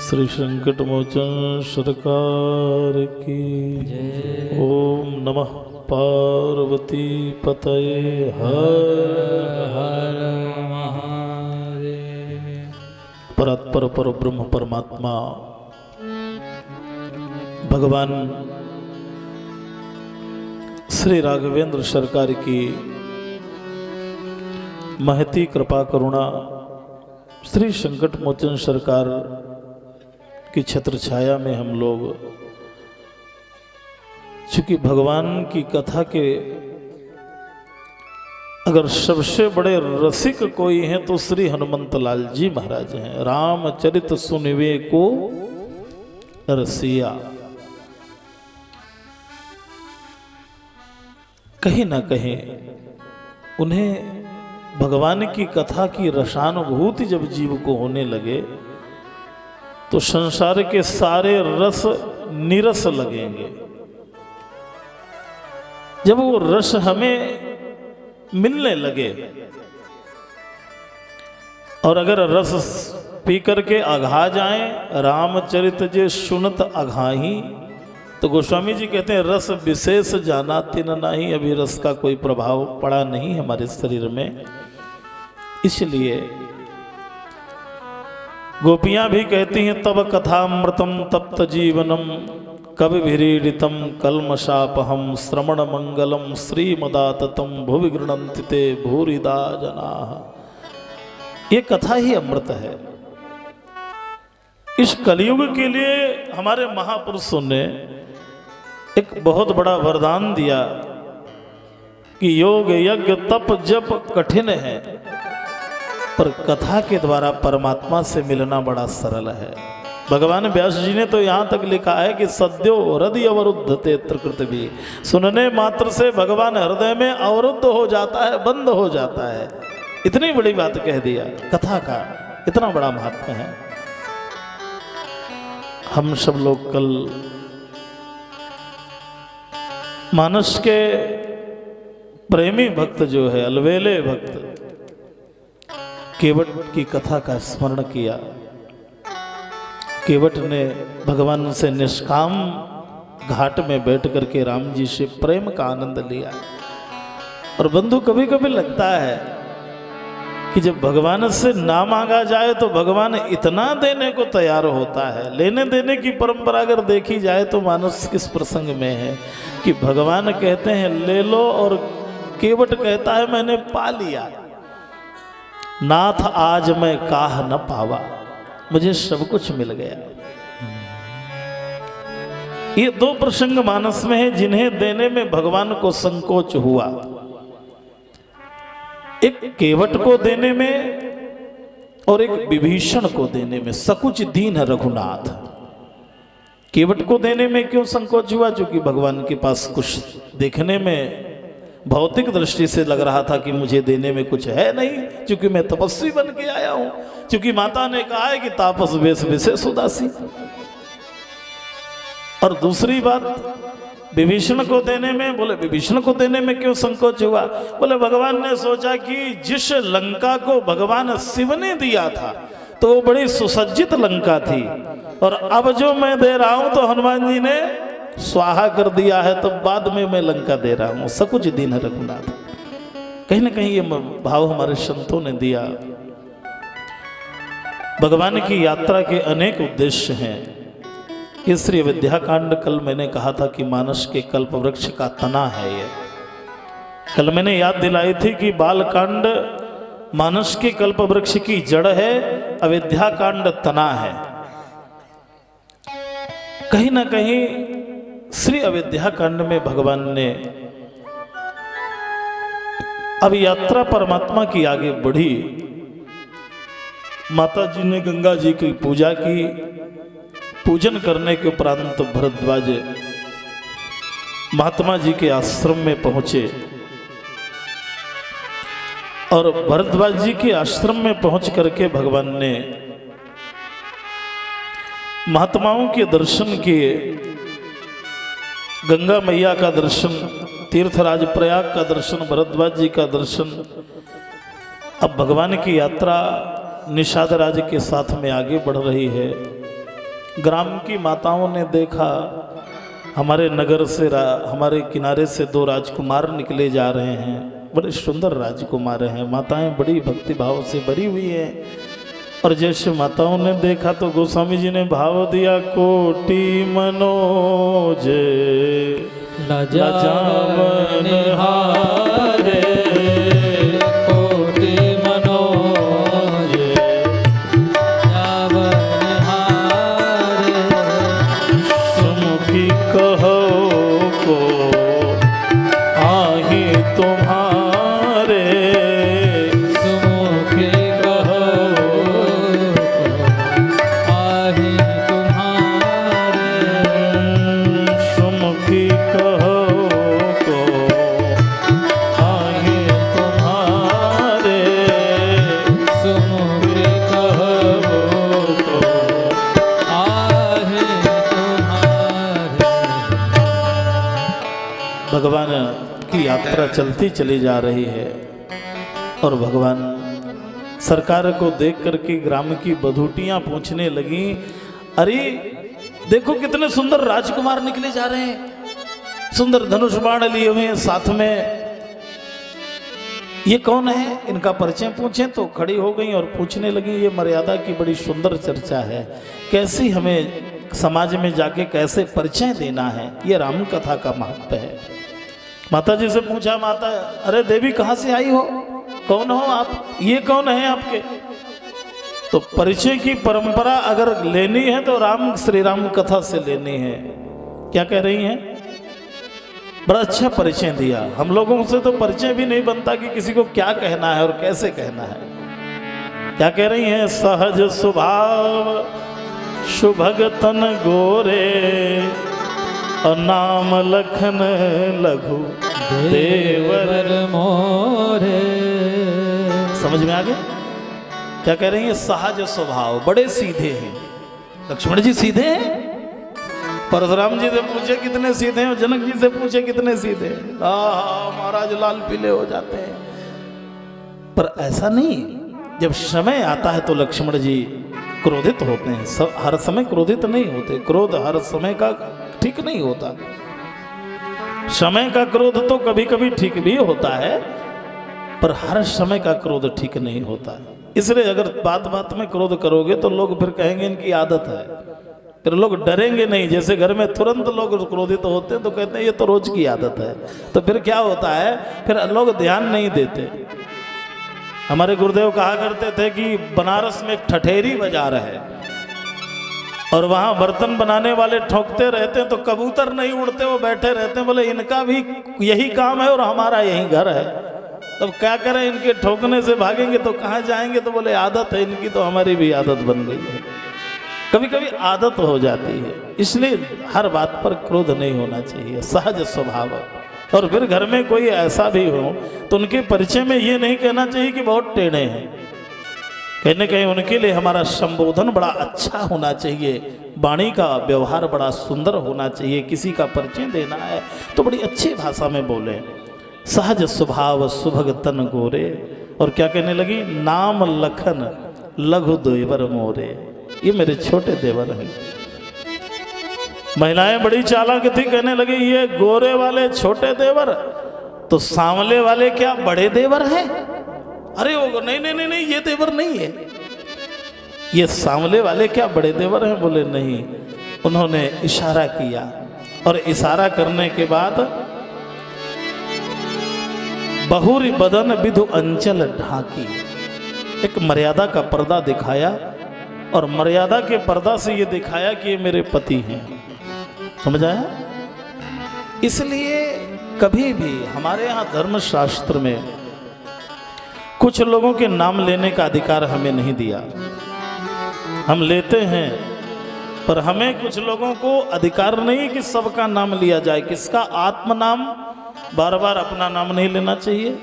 श्री संकट मोचन सरकार की ओम नमः पार्वती पतये हर हर महादेव। परात्पर पर ब्रह्म परमात्मा भगवान श्री राघवेंद्र सरकार की महती कृपा करुणा, श्री संकट मोचन सरकार की छत्र छाया में हम लोग, चूंकि भगवान की कथा के अगर सबसे बड़े रसिक कोई हैं तो श्री हनुमंत लाल जी महाराज हैं। रामचरित सुनिवे को रसिया। कहीं ना कहीं उन्हें भगवान की कथा की रसानुभूति जब जीव को होने लगे तो संसार के सारे रस निरस लगेंगे। जब वो रस हमें मिलने लगे और अगर रस पी करके अघा जाएं, रामचरित जे सुनत अघाही, तो गोस्वामी जी कहते हैं रस विशेष जाना तिन नहीं। अभी रस का कोई प्रभाव पड़ा नहीं हमारे शरीर में, इसलिए गोपियां भी कहती हैं तब कथामृतम तप्त जीवनम कवि भिरीडितम कल्मशापहम श्रवण मंगलम श्रीमदाततम भुवि गृणन्ति ते भूरिदा जनाः। ये कथा ही अमृत है। इस कलयुग के लिए हमारे महापुरुषों ने एक बहुत बड़ा वरदान दिया कि योग यज्ञ तप जप कठिन है, पर कथा के द्वारा परमात्मा से मिलना बड़ा सरल है। भगवान व्यास जी ने तो यहाँ तक लिखा है कि सद्यो हृदय अवरुद्ध ते त्रिकृत भी, सुनने मात्र से भगवान हृदय में अवरुद्ध हो जाता है, बंद हो जाता है। इतनी बड़ी बात कह दिया, कथा का इतना बड़ा महात्मा है। हम सब लोग कल मानस के प्रेमी भक्त जो है, अलवेले भक्त, केवट की कथा का स्मरण किया। केवट ने भगवान से निष्काम घाट में बैठ करके राम जी से प्रेम का आनंद लिया। और बंधु, कभी कभी लगता है कि जब भगवान से ना मांगा जाए तो भगवान इतना देने को तैयार होता है। लेने देने की परंपरा अगर देखी जाए तो मानस किस प्रसंग में है कि भगवान कहते हैं ले लो और केवट कहता है मैंने पा लिया। नाथ आज मैं काह न पावा, मुझे सब कुछ मिल गया। ये दो प्रसंग मानस में है जिन्हें देने में भगवान को संकोच हुआ। एक केवट को देने में और एक विभीषण को देने में। सकुच दीन रघुनाथ। केवट को देने में क्यों संकोच हुआ? क्योंकि भगवान के पास कुछ देखने में भौतिक दृष्टि से लग रहा था कि मुझे देने में कुछ है नहीं, क्योंकि मैं तपस्वी बन के आया हूं। क्योंकि माता ने कहा है कि तापस वेश विशेष उदासी। और दूसरी बात, विभीषण को देने में, बोले विभीषण को देने में क्यों संकोच हुआ? बोले भगवान ने सोचा कि जिस लंका को भगवान शिव ने दिया था तो वो बड़ी सुसज्जित लंका थी, और अब जो मैं दे रहा हूं तो हनुमान जी ने स्वाहा कर दिया है, तो बाद में मैं लंका दे रहा हूं। सकुच दीन रघुनाथ। कहीं ना कहीं ये भाव हमारे संतों ने दिया। भगवान की यात्रा के अनेक उद्देश्य हैं। ये श्री अयोध्या कांड कल मैंने कहा था कि मानस के कल्प वृक्ष का तना है। ये कल मैंने याद दिलाई थी कि बाल कांड मानस के कल्प वृक्ष की जड़ है, अयोध्या कांड तना है। कहीं ना कहीं श्री अयोध्या कांड में भगवान ने अब यात्रा परमात्मा की आगे बढ़ी। माता जी ने गंगा जी की पूजा की। पूजन करने के उपरांत भरद्वाज महात्मा जी के आश्रम में पहुंचे, और भरद्वाज जी के आश्रम में पहुंच करके भगवान ने महात्माओं के दर्शन किए। गंगा मैया का दर्शन, तीर्थराज प्रयाग का दर्शन, भरद्वाज जी का दर्शन। अब भगवान की यात्रा निषाद राज के साथ में आगे बढ़ रही है। ग्राम की माताओं ने देखा हमारे नगर से हमारे किनारे से दो राजकुमार निकले जा रहे हैं, बड़े सुंदर राजकुमार हैं। माताएं बड़ी भक्ति भाव से भरी हुई हैं। और जैसे माताओं ने देखा तो गोस्वामी जी ने भाव दिया, कोटि मनोज लजावन हारे, कोटि मनोज लजावन हारे, सुमुखी कहो को आही तुम्हारे, सुमुखी कहो आहि तुम्हारे, सुमुखी कहो को आही तुम्हारे, सुमुखी कहो आहि तुम्हारे। भगवान की यात्रा चलती चली जा रही है और भगवान सरकार को देख करके ग्राम की बधूटियां पूछने लगी, अरे देखो कितने सुंदर राजकुमार निकले जा रहे हैं, सुंदर धनुष बाण लिए हुए हैं साथ में, ये कौन है? इनका परिचय पूछें तो खड़ी हो गई और पूछने लगी, ये मर्यादा की बड़ी सुंदर चर्चा है, कैसी हमें समाज में जाके कैसे परिचय देना है, ये राम कथा का महत्व है। माता जी से पूछा, माता अरे देवी कहाँ से आई हो, कौन हो आप, ये कौन है आपके? तो परिचय की परंपरा अगर लेनी है तो राम श्री राम कथा से लेनी है। क्या कह रही हैं? बड़ा अच्छा परिचय दिया। हम लोगों से तो परिचय भी नहीं बनता कि किसी को क्या कहना है और कैसे कहना है। क्या कह रही हैं? सहज स्वभाव सुभग तन गोरे, और नाम लखन लघु देवर मोरे। समझ में आ गया? क्या कह रही है? सहज स्वभाव, बड़े सीधे हैं। लक्ष्मण जी सीधे हैं? परशुराम जी से पूछे कितने सीधे हैं, और जनक जी से पूछे कितने सीधे हैं। महाराज लाल पीले हो जाते हैं। पर ऐसा नहीं, जब समय आता है तो लक्ष्मण जी क्रोधित होते हैं। हर समय क्रोधित नहीं होते, क्रोध हर समय का ठीक नहीं होता। समय का क्रोध तो कभी कभी ठीक भी होता है, पर हर समय का क्रोध ठीक नहीं होता है। इसलिए अगर बात बात में क्रोध करोगे तो लोग फिर कहेंगे इनकी आदत है, फिर लोग डरेंगे नहीं। जैसे घर में तुरंत लोग क्रोधित होते हैं तो कहते हैं ये तो रोज की आदत है, तो फिर क्या होता है, फिर लोग ध्यान नहीं देते। हमारे गुरुदेव कहा करते थे कि बनारस में एक ठठेरी बाजार है और वहाँ बर्तन बनाने वाले ठोकते रहते हैं तो कबूतर नहीं उड़ते, वो बैठे रहते हैं। बोले इनका भी यही काम है और हमारा यही घर है, तब क्या करें, इनके ठोकने से भागेंगे तो कहाँ जाएंगे? तो बोले आदत है इनकी, तो हमारी भी आदत बन गई है। कभी कभी आदत हो जाती है, इसलिए हर बात पर क्रोध नहीं होना चाहिए, सहज स्वभाव। और फिर घर में कोई ऐसा भी हो तो उनके परिचय में ये नहीं कहना चाहिए कि बहुत टेढ़े हैं। कहीं न कहीं उनके लिए हमारा संबोधन बड़ा अच्छा होना चाहिए, वाणी का व्यवहार बड़ा सुंदर होना चाहिए। किसी का परिचय देना है तो बड़ी अच्छी भाषा में बोले। सहज स्वभाव सुभग तन गोरे, और क्या कहने लगी? नाम लखन लघु देवर मोरे, ये मेरे छोटे देवर हैं। महिलाएं बड़ी चालाक थी, कहने लगी ये गोरे वाले छोटे देवर, तो सांवले वाले क्या बड़े देवर हैं? अरे वो नहीं नहीं नहीं नहीं, ये देवर नहीं है, ये सांवले वाले क्या बड़े देवर हैं? बोले नहीं। उन्होंने इशारा किया और इशारा करने के बाद बहुरी बदन विधु अंचल ढाकी, एक मर्यादा का पर्दा दिखाया और मर्यादा के पर्दा से ये दिखाया कि ये मेरे पति हैं। समझ आया? इसलिए कभी भी हमारे यहाँ धर्मशास्त्र में कुछ लोगों के नाम लेने का अधिकार हमें नहीं दिया। हम लेते हैं, पर हमें कुछ लोगों को अधिकार नहीं कि सबका नाम लिया जाए। किसका? आत्म नाम। बार बार अपना नाम नहीं लेना चाहिए।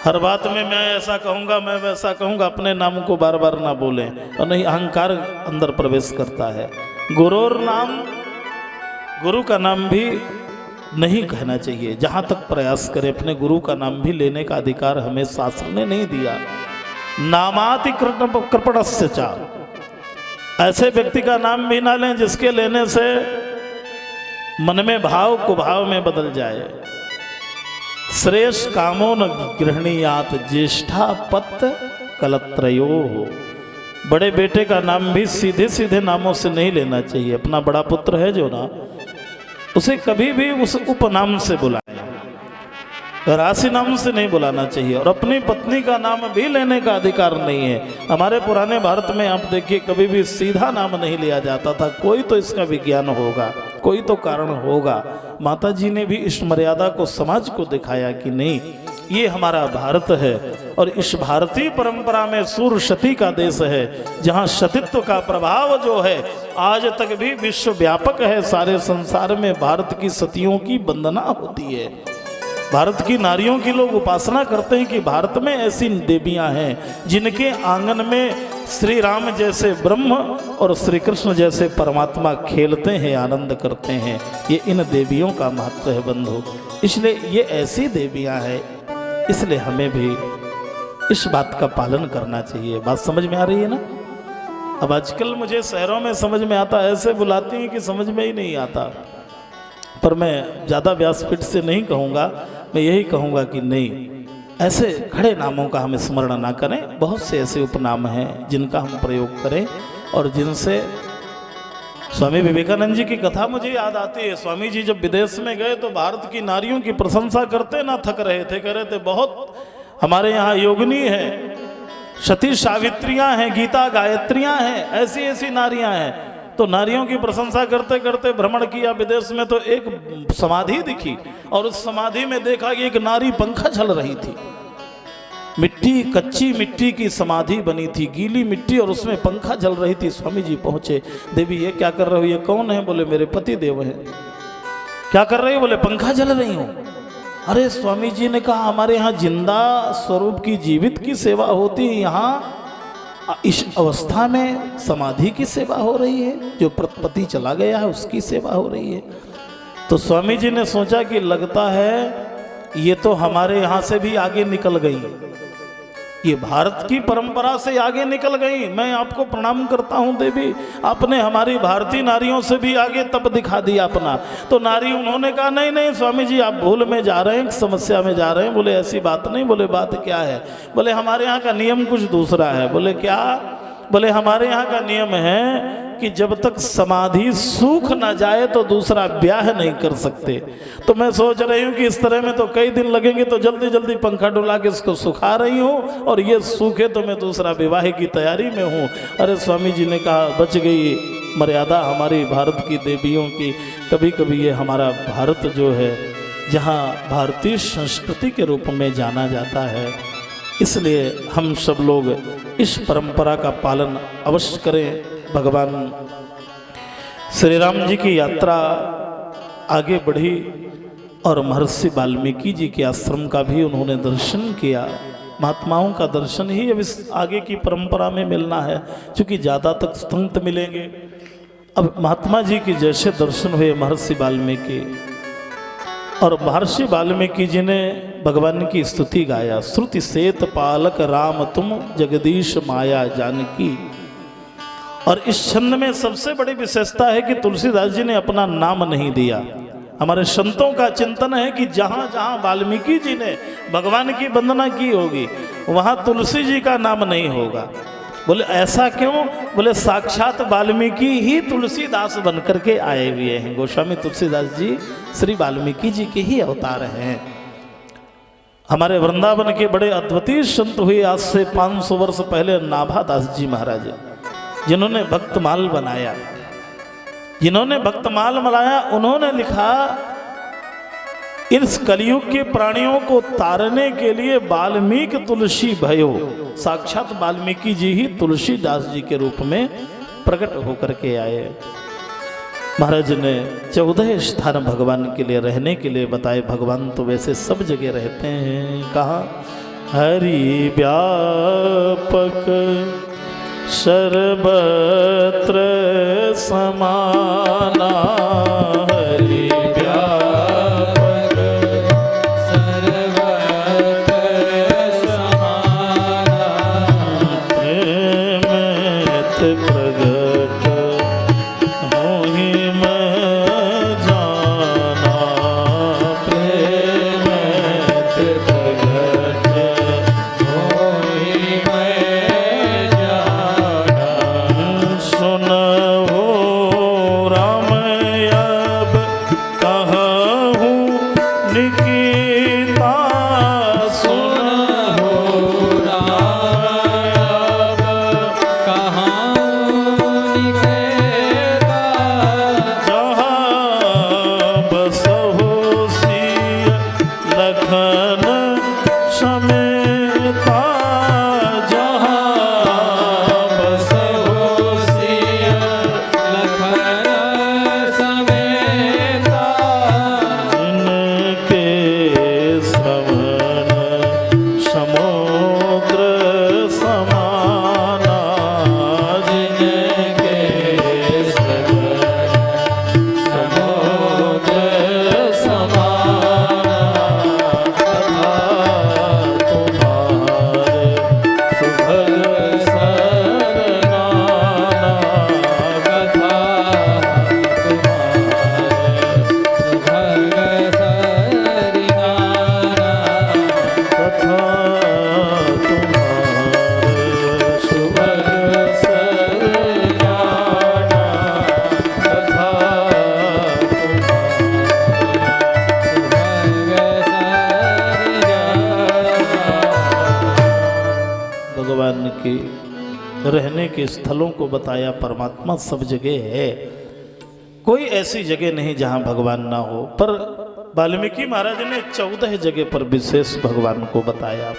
हर बात में मैं ऐसा कहूँगा, मैं वैसा कहूँगा, अपने नाम को बार बार ना बोलें, और नहीं अहंकार अंदर प्रवेश करता है। गुरोर नाम, गुरु का नाम भी नहीं कहना चाहिए। जहाँ तक प्रयास करें अपने गुरु का नाम भी लेने का अधिकार हमें शास्त्र ने नहीं दिया। नामाति कृपणस्य च, ऐसे व्यक्ति का नाम भी ना लें जिसके लेने से मन में भाव कुभाव में बदल जाए। श्रेष्ठ कामो न गृहणीयात ज्येष्ठा पत्त कलत्रयो हो। बड़े बेटे का नाम भी सीधे सीधे नामों से नहीं लेना चाहिए। अपना बड़ा पुत्र है जो ना, उसे कभी भी उस उपनाम से बुलाएं, राशि नाम से नहीं बुलाना चाहिए। और अपनी पत्नी का नाम भी लेने का अधिकार नहीं है। हमारे पुराने भारत में आप देखिए कभी भी सीधा नाम नहीं लिया जाता था। कोई तो इसका विज्ञान होगा, कोई तो कारण होगा। माता जी ने भी इस मर्यादा को समाज को दिखाया कि नहीं, ये हमारा भारत है और इस भारतीय परंपरा में सूर्य सती का देश है, जहाँ सतीत्व का प्रभाव जो है आज तक भी विश्व व्यापक है। सारे संसार में भारत की सतियों की वंदना होती है, भारत की नारियों की लोग उपासना करते हैं कि भारत में ऐसी देवियां हैं जिनके आंगन में श्री राम जैसे ब्रह्म और श्री कृष्ण जैसे परमात्मा खेलते हैं, आनंद करते हैं। ये इन देवियों का महत्व है बंधु। इसलिए ये ऐसी देवियां हैं, इसलिए हमें भी इस बात का पालन करना चाहिए। बात समझ में आ रही है ना? अब आजकल मुझे शहरों में समझ में आता, ऐसे बुलाती हैं कि समझ में ही नहीं आता। पर मैं ज़्यादा व्यासपीठ से नहीं कहूँगा, मैं यही कहूँगा कि नहीं, ऐसे खड़े नामों का हम स्मरण ना करें। बहुत से ऐसे उपनाम हैं जिनका हम प्रयोग करें और जिनसे स्वामी विवेकानंद जी की कथा मुझे याद आती है। स्वामी जी जब विदेश में गए तो भारत की नारियों की प्रशंसा करते ना थक रहे थे। कह रहे थे बहुत हमारे यहाँ योगिनी है, सती सावित्रियाँ हैं, गीता गायत्रियाँ हैं, ऐसी ऐसी नारियाँ हैं। तो नारियों की प्रशंसा करते करते भ्रमण किया विदेश में, तो एक समाधि दिखी और उस समाधि में देखा कि एक नारी पंखा झल रही थी। मिट्टी, कच्ची मिट्टी की समाधि बनी थी, गीली मिट्टी, और उसमें पंखा जल रही थी। स्वामी जी पहुंचे, देवी ये क्या कर रहे हो, ये कौन है? बोले मेरे पति देव हैं। क्या कर रही हो? बोले पंखा जल रही हूँ। अरे स्वामी जी ने कहा हमारे यहाँ जिंदा स्वरूप की, जीवित की सेवा होती है, यहाँ इस अवस्था में समाधि की सेवा हो रही है, जो पति चला गया है उसकी सेवा हो रही है। तो स्वामी जी ने सोचा कि लगता है ये तो हमारे यहाँ से भी आगे निकल गई, ये भारत की परंपरा से आगे निकल गई। मैं आपको प्रणाम करता हूँ देवी, आपने हमारी भारतीय नारियों से भी आगे तप दिखा दिया अपना। तो नारी उन्होंने कहा नहीं नहीं स्वामी जी आप भूल में जा रहे हैं, समस्या में जा रहे हैं। बोले ऐसी बात नहीं। बोले बात क्या है? बोले हमारे यहाँ का नियम कुछ दूसरा है। बोले क्या? बोले हमारे यहाँ का नियम है कि जब तक समाधि सूख ना जाए तो दूसरा ब्याह नहीं कर सकते। तो मैं सोच रही हूँ कि इस तरह में तो कई दिन लगेंगे, तो जल्दी जल्दी पंखा डुला के इसको सुखा रही हूँ और ये सूखे तो मैं दूसरा विवाह की तैयारी में हूँ। अरे स्वामी जी ने कहा बच गई मर्यादा हमारी भारत की देवियों की। कभी कभी ये हमारा भारत जो है, जहाँ भारतीय संस्कृति के रूप में जाना जाता है, इसलिए हम सब लोग इस परंपरा का पालन अवश्य करें। भगवान श्री राम जी की यात्रा आगे बढ़ी और महर्षि वाल्मीकि जी के आश्रम का भी उन्होंने दर्शन किया। महात्माओं का दर्शन ही अब इस आगे की परंपरा में मिलना है, क्योंकि ज़्यादा तक संत मिलेंगे। अब महात्मा जी के जैसे दर्शन हुए महर्षि वाल्मीकि, और महर्षि वाल्मीकि जी ने भगवान की स्तुति गाया। श्रुति सेत पालक राम तुम जगदीश माया जानकी। और इस छंद में सबसे बड़ी विशेषता है कि तुलसीदास जी ने अपना नाम नहीं दिया। हमारे संतों का चिंतन है कि जहाँ जहाँ वाल्मीकि जी ने भगवान की वंदना की होगी वहाँ तुलसी जी का नाम नहीं होगा। बोले ऐसा क्यों? बोले साक्षात वाल्मीकि ही तुलसीदास बन करके आए हुए हैं। गोस्वामी तुलसीदास जी श्री वाल्मीकि जी के ही अवतार हैं। हमारे वृंदावन के बड़े अद्वितीय संत हुए आज से 500 वर्ष पहले नाभादास जी महाराज, जिन्होंने भक्तमाल बनाया, जिन्होंने भक्तमाल बनाया, उन्होंने लिखा इस कलयुग के प्राणियों को तारने के लिए वाल्मीकि तुलसी भयो। साक्षात वाल्मीकि जी ही तुलसीदास जी के रूप में प्रकट होकर के आए। महाराज ने 14 स्थान भगवान के लिए रहने के लिए बताए। भगवान तो वैसे सब जगह रहते हैं। कहाँ? हरि व्यापक सर्वत्र समाना, हरि व्यापक सर्वत्र समाना, प्रेम प्रगट समेता जहाँ बसहु सिय लखन समेता जिनके श्रवण समुद्र समाना जिनके श्रवण समुद्र समाना कथा तुम्हारे सुभग सरनाना कथा तुम्हारे सुभग सरिनाना कथा तुम्हारे सुभग सरनाना कथा भगवान के रहने के स्थलों को बताया। परमात्मा सब जगह है, कोई ऐसी जगह नहीं जहां भगवान ना हो। पर वाल्मीकि महाराज ने 14 जगह पर विशेष भगवान को बताया।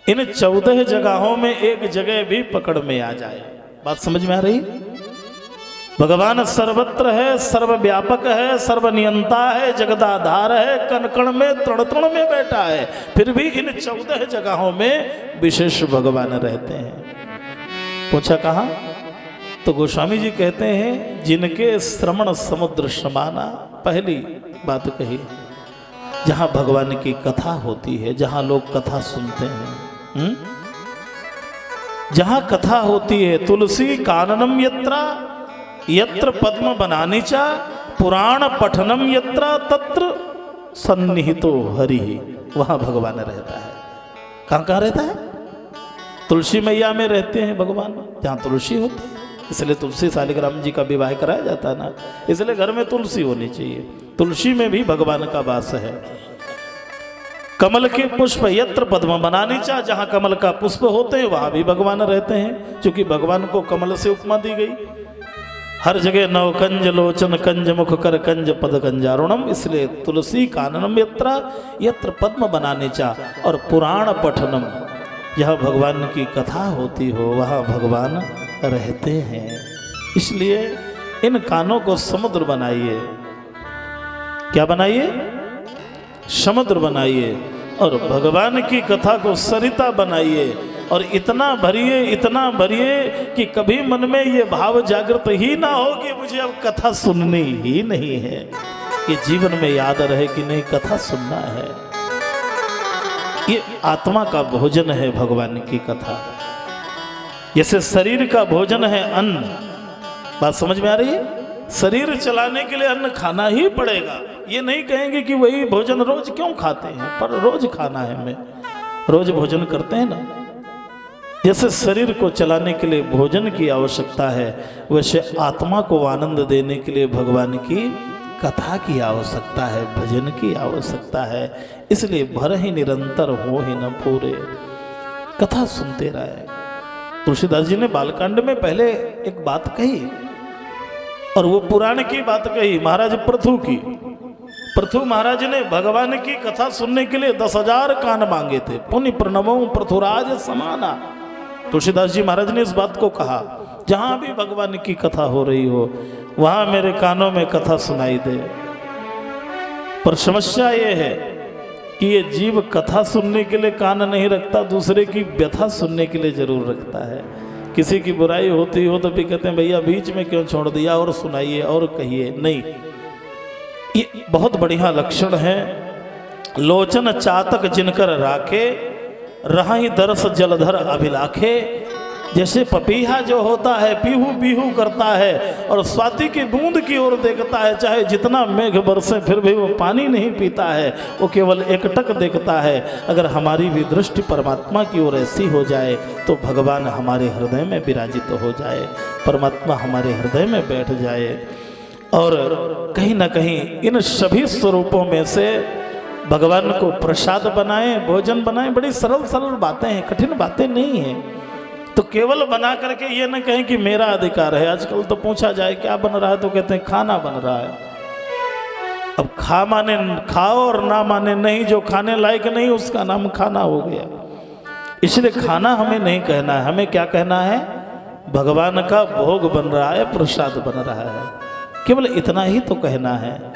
इन 14 जगहों में एक जगह भी पकड़ में आ जाए, बात समझ में आ रही? भगवान सर्वत्र है, सर्वव्यापक है, सर्वनियंता है, जगदाधार है, कण कण में तृण तृण में बैठा है, फिर भी इन 14 जगहों में विशेष भगवान रहते हैं। पूछा कहाँ? तो गोस्वामी जी कहते हैं जिनके श्रवण समुद्र समाना। पहली बात कही, जहाँ भगवान की कथा होती है, जहाँ लोग कथा सुनते हैं, जहाँ कथा होती है। तुलसी काननम यत्र पद्म बनानी चा, पुराण पठनम यत्र तत्र सन्निहितो हरि। वहाँ भगवान रहता है। कहाँ कहाँ रहता है? तुलसी मैया में रहते हैं भगवान, जहाँ तुलसी होती है। इसलिए तुलसी शालिग्राम जी का विवाह कराया जाता है ना, इसलिए घर में तुलसी होनी चाहिए। तुलसी में भी भगवान का वास है। कमल के पुष्प यत्र पद्म बनानी चा, जहाँ कमल का पुष्प होते हैं वहाँ भी भगवान रहते हैं, क्योंकि भगवान को कमल से उपमा दी गई। हर जगह नव कंज लोचन कंज मुख कर कंज पद कंजारुणम, इसलिए तुलसी काननम यत्र पद्म बनाने चा। और पुराण पठनम, जहाँ भगवान की कथा होती हो वहाँ भगवान रहते हैं। इसलिए इन कानों को समुद्र बनाइए। क्या बनाइए? समुद्र बनाइए। और भगवान की कथा को सरिता बनाइए। और इतना भरिए कि कभी मन में ये भाव जागृत ही ना हो कि मुझे अब कथा सुननी ही नहीं है। ये जीवन में याद रहे कि नहीं, कथा सुनना है। ये आत्मा का भोजन है भगवान की कथा, जैसे शरीर का भोजन है अन्न। बात समझ में आ रही है? शरीर चलाने के लिए अन्न खाना ही पड़ेगा। ये नहीं कहेंगे कि वही भोजन रोज क्यों खाते हैं, पर रोज खाना है। हमें रोज भोजन करते हैं ना। जैसे शरीर को चलाने के लिए भोजन की आवश्यकता है, वैसे आत्मा को आनंद देने के लिए भगवान की कथा की आवश्यकता है, भजन की आवश्यकता है। इसलिए भर ही निरंतर हो ही न पूरे, कथा सुनते रहे। तुलसीदास जी ने बालकांड में पहले एक बात कही, और वो पुराण की बात कही। महाराज पृथु की। पृथु महाराज ने भगवान की कथा सुनने के लिए 10,000 कान मांगे थे। पुण्य प्रणवों पृथुराज समाना। तुलसीदास जी महाराज ने इस बात को कहा, जहां भी भगवान की कथा हो रही हो वहां मेरे कानों में कथा सुनाई दे। पर समस्या ये है कि ये जीव कथा सुनने के लिए कान नहीं रखता, दूसरे की व्यथा सुनने के लिए जरूर रखता है। किसी की बुराई होती हो तो भी कहते हैं भैया बीच में क्यों छोड़ दिया, और सुनाइए और कहिए। नहीं, ये बहुत बढ़िया लक्षण है। लोचन चातक जिनकर राखे, रहाई दरस जलधर अभिलाखे। जैसे पपीहा जो होता है पीहू पीहू करता है और स्वाति की बूंद की ओर देखता है, चाहे जितना मेघ बरसे फिर भी वो पानी नहीं पीता है, वो केवल एकटक देखता है। अगर हमारी भी दृष्टि परमात्मा की ओर ऐसी हो जाए तो भगवान हमारे हृदय में विराजित हो जाए, परमात्मा हमारे हृदय में बैठ जाए। और कहीं ना कहीं इन सभी स्वरूपों में से भगवान को प्रसाद बनाएं, भोजन बनाएं। बड़ी सरल सरल बातें हैं, कठिन बातें नहीं हैं। तो केवल बना करके ये न कहें कि मेरा अधिकार है। आजकल तो पूछा जाए क्या बन रहा है तो कहते हैं खाना बन रहा है। अब खा माने खाओ और ना माने नहीं, जो खाने लायक नहीं उसका नाम खाना हो गया। इसलिए खाना हमें नहीं कहना है, हमें क्या कहना है, भगवान का भोग बन रहा है, प्रसाद बन रहा है, केवल इतना ही तो कहना है।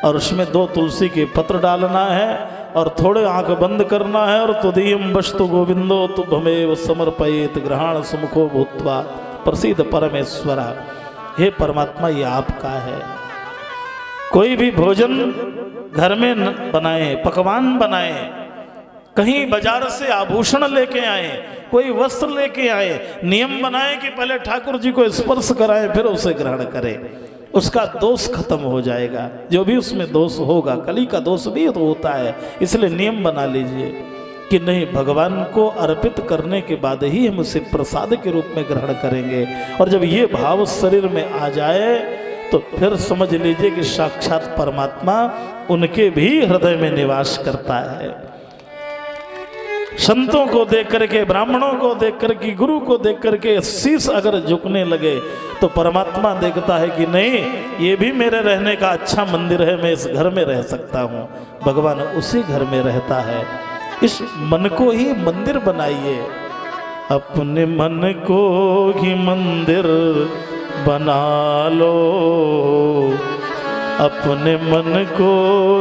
और उसमें 2 तुलसी के पत्र डालना है और थोड़े आंख बंद करना है और तुदीयम वस्तु गोविंदो तुभमेव समर्पयेत ग्रहण सुमुखो भूत्वा प्रसिद्ध परमेश्वरा। हे परमात्मा, ये आपका है। कोई भी भोजन घर में बनाए, पकवान बनाए, कहीं बाजार से आभूषण लेके आए, कोई वस्त्र लेके आए, नियम बनाए कि पहले ठाकुर जी को स्पर्श कराएं फिर उसे ग्रहण करें, उसका दोष खत्म हो जाएगा। जो भी उसमें दोष होगा, कली का दोष भी तो होता है, इसलिए नियम बना लीजिए कि नहीं, भगवान को अर्पित करने के बाद ही हम उसे प्रसाद के रूप में ग्रहण करेंगे। और जब ये भाव शरीर में आ जाए तो फिर समझ लीजिए कि साक्षात परमात्मा उनके भी हृदय में निवास करता है। संतों को देख करके, ब्राह्मणों को देख करके, गुरु को देख करके शीश अगर झुकने लगे तो परमात्मा देखता है कि नहीं, ये भी मेरे रहने का अच्छा मंदिर है, मैं इस घर में रह सकता हूँ। भगवान उसी घर में रहता है। इस मन को ही मंदिर बनाइए, अपने मन को ही मंदिर बना लो, अपने मन को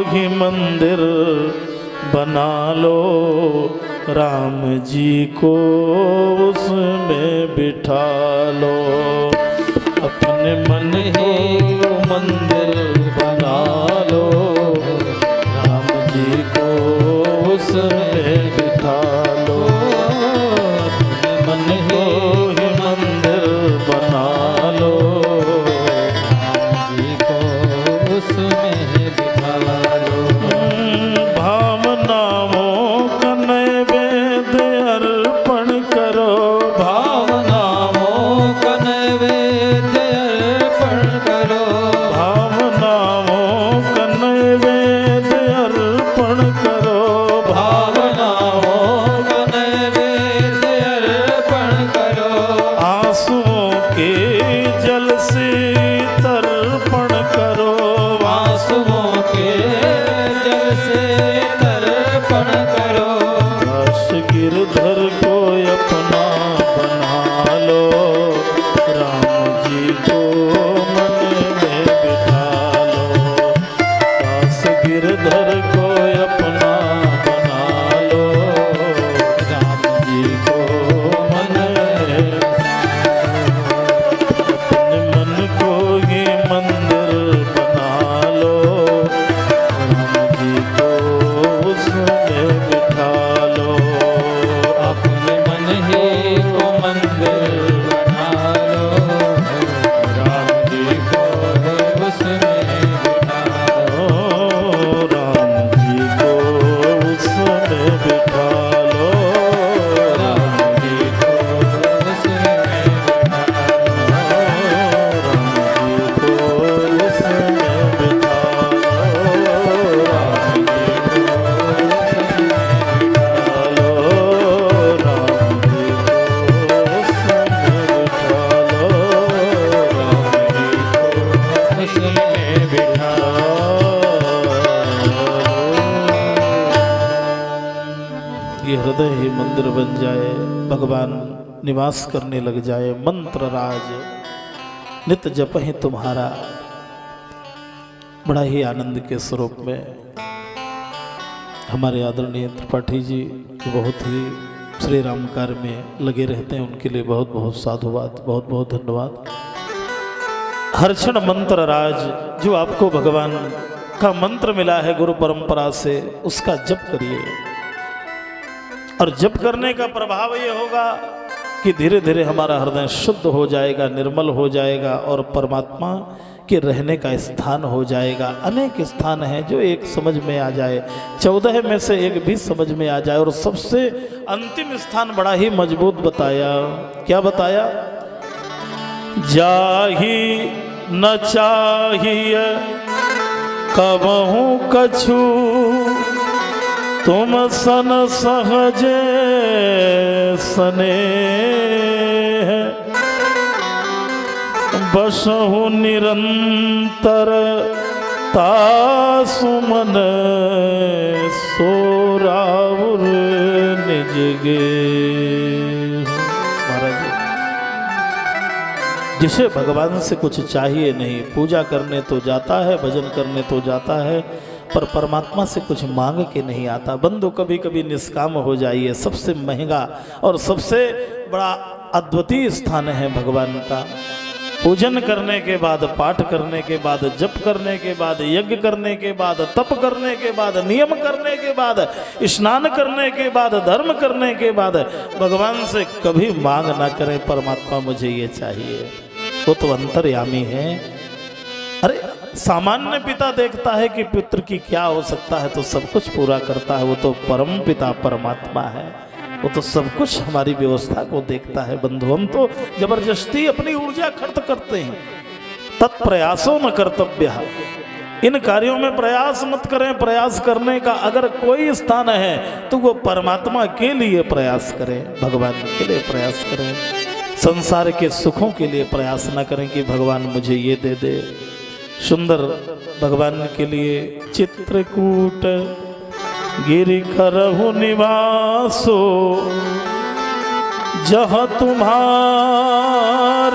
ही मंदिर बना लो, राम जी को उसमें बिठा लो। अपने मन को मंदिर बना लो, राम जी को उसमें बिठा लो। अपने मन को ही मंदिर बना लो, राम जी को उसमें बिठा लो। भावनाओं का नैवेद्य अर्पण करो, भावनाओं का नैवेद्य अर्पण करो, भावनाओं का नैवेद्य अर्पण करो, भावनाओं का नैवेद्य अर्पण करो। आंसुओं के जल से तर्पण करो, आंसुओं के जल से तर्पण करो। दास गिरधर को अपना बना लो, राम जी को मन में बिठा लो। दास गिरधर को अपना बना लो, राम जी को मन में। अपने मन को ही मंदिर बना लो, राम जी को उसमें बिठा लो। अपने मन ही को मंदिर बना लो, राम जी को उसमें बिठा लो। राम जी को उसमें बिठा लो, राम जी को उसमें बिठा लो। राम जी को उसमें बिठा लो, राम जी को उसमें बिठा लो, राम जी को उसमें बिठा लो, उसमें बिठा ये हृदय ही मंदिर बन जाए, भगवान निवास करने लग जाए। मंत्र राज नित जप ही तुम्हारा। बड़ा ही आनंद के स्वरूप में हमारे आदरणीय त्रिपाठी जी जो बहुत ही श्री राम कार्य में लगे रहते हैं, उनके लिए बहुत बहुत साधुवाद, बहुत बहुत धन्यवाद। हर क्षण मंत्र राज जो आपको भगवान का मंत्र मिला है गुरु परंपरा से, उसका जप करिए। और जप करने का प्रभाव ये होगा कि धीरे धीरे हमारा हृदय शुद्ध हो जाएगा, निर्मल हो जाएगा और परमात्मा के रहने का स्थान हो जाएगा। अनेक स्थान हैं जो एक समझ में आ जाए, 14 में से एक भी समझ में आ जाए। और सबसे अंतिम स्थान बड़ा ही मजबूत बताया। क्या बताया? जाही न चाहिए कबहू कछु, तुम सन सहजे स्नेह, बसहु निरंतर तासुमन सोराउर निज गे। महाराज जिसे भगवान से कुछ चाहिए नहीं, पूजा करने तो जाता है, भजन करने तो जाता है, पर परमात्मा से कुछ मांग के नहीं आता। बंधु कभी कभी निष्काम हो जाइए। सबसे महंगा और सबसे बड़ा अद्वितीय स्थान है भगवान का। पूजन करने के बाद, पाठ करने के बाद, जप करने के बाद, यज्ञ करने के बाद, तप करने के बाद, नियम करने के बाद, स्नान करने के बाद, धर्म करने के बाद भगवान से कभी मांग ना करें परमात्मा मुझे ये चाहिए। वो तो अंतर्यामी है। अरे सामान्य पिता देखता है कि पुत्र की क्या हो सकता है तो सब कुछ पूरा करता है। वो तो परम पिता परमात्मा है, वो तो सब कुछ हमारी व्यवस्था को देखता है। बंधु हम तो जबरदस्ती अपनी ऊर्जा खर्च करते हैं। तत्प्रयासों न कर्तव्य, इन कार्यों में प्रयास मत करें। प्रयास करने का अगर कोई स्थान है तो वो परमात्मा के लिए प्रयास करें, भगवान के लिए प्रयास करें। संसार के सुखों के लिए प्रयास न करें कि भगवान मुझे ये दे दे। सुंदर भगवान के लिए चित्रकूट गिरि करहु निवासो, जहाँ तुम्हार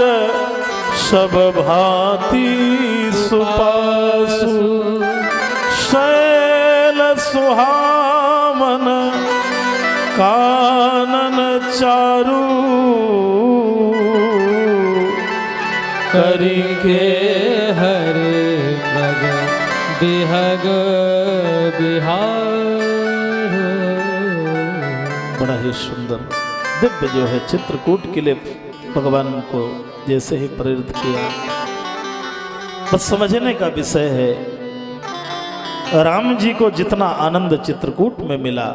सब भांति सुपासु। शैल सुहावन कानन चारु, करिके हर भग बिहग बिहार। बड़ा ही सुंदर दिव्य जो है चित्रकूट के लिए भगवान को जैसे ही प्रेरित किया। बस समझने का विषय है, राम जी को जितना आनंद चित्रकूट में मिला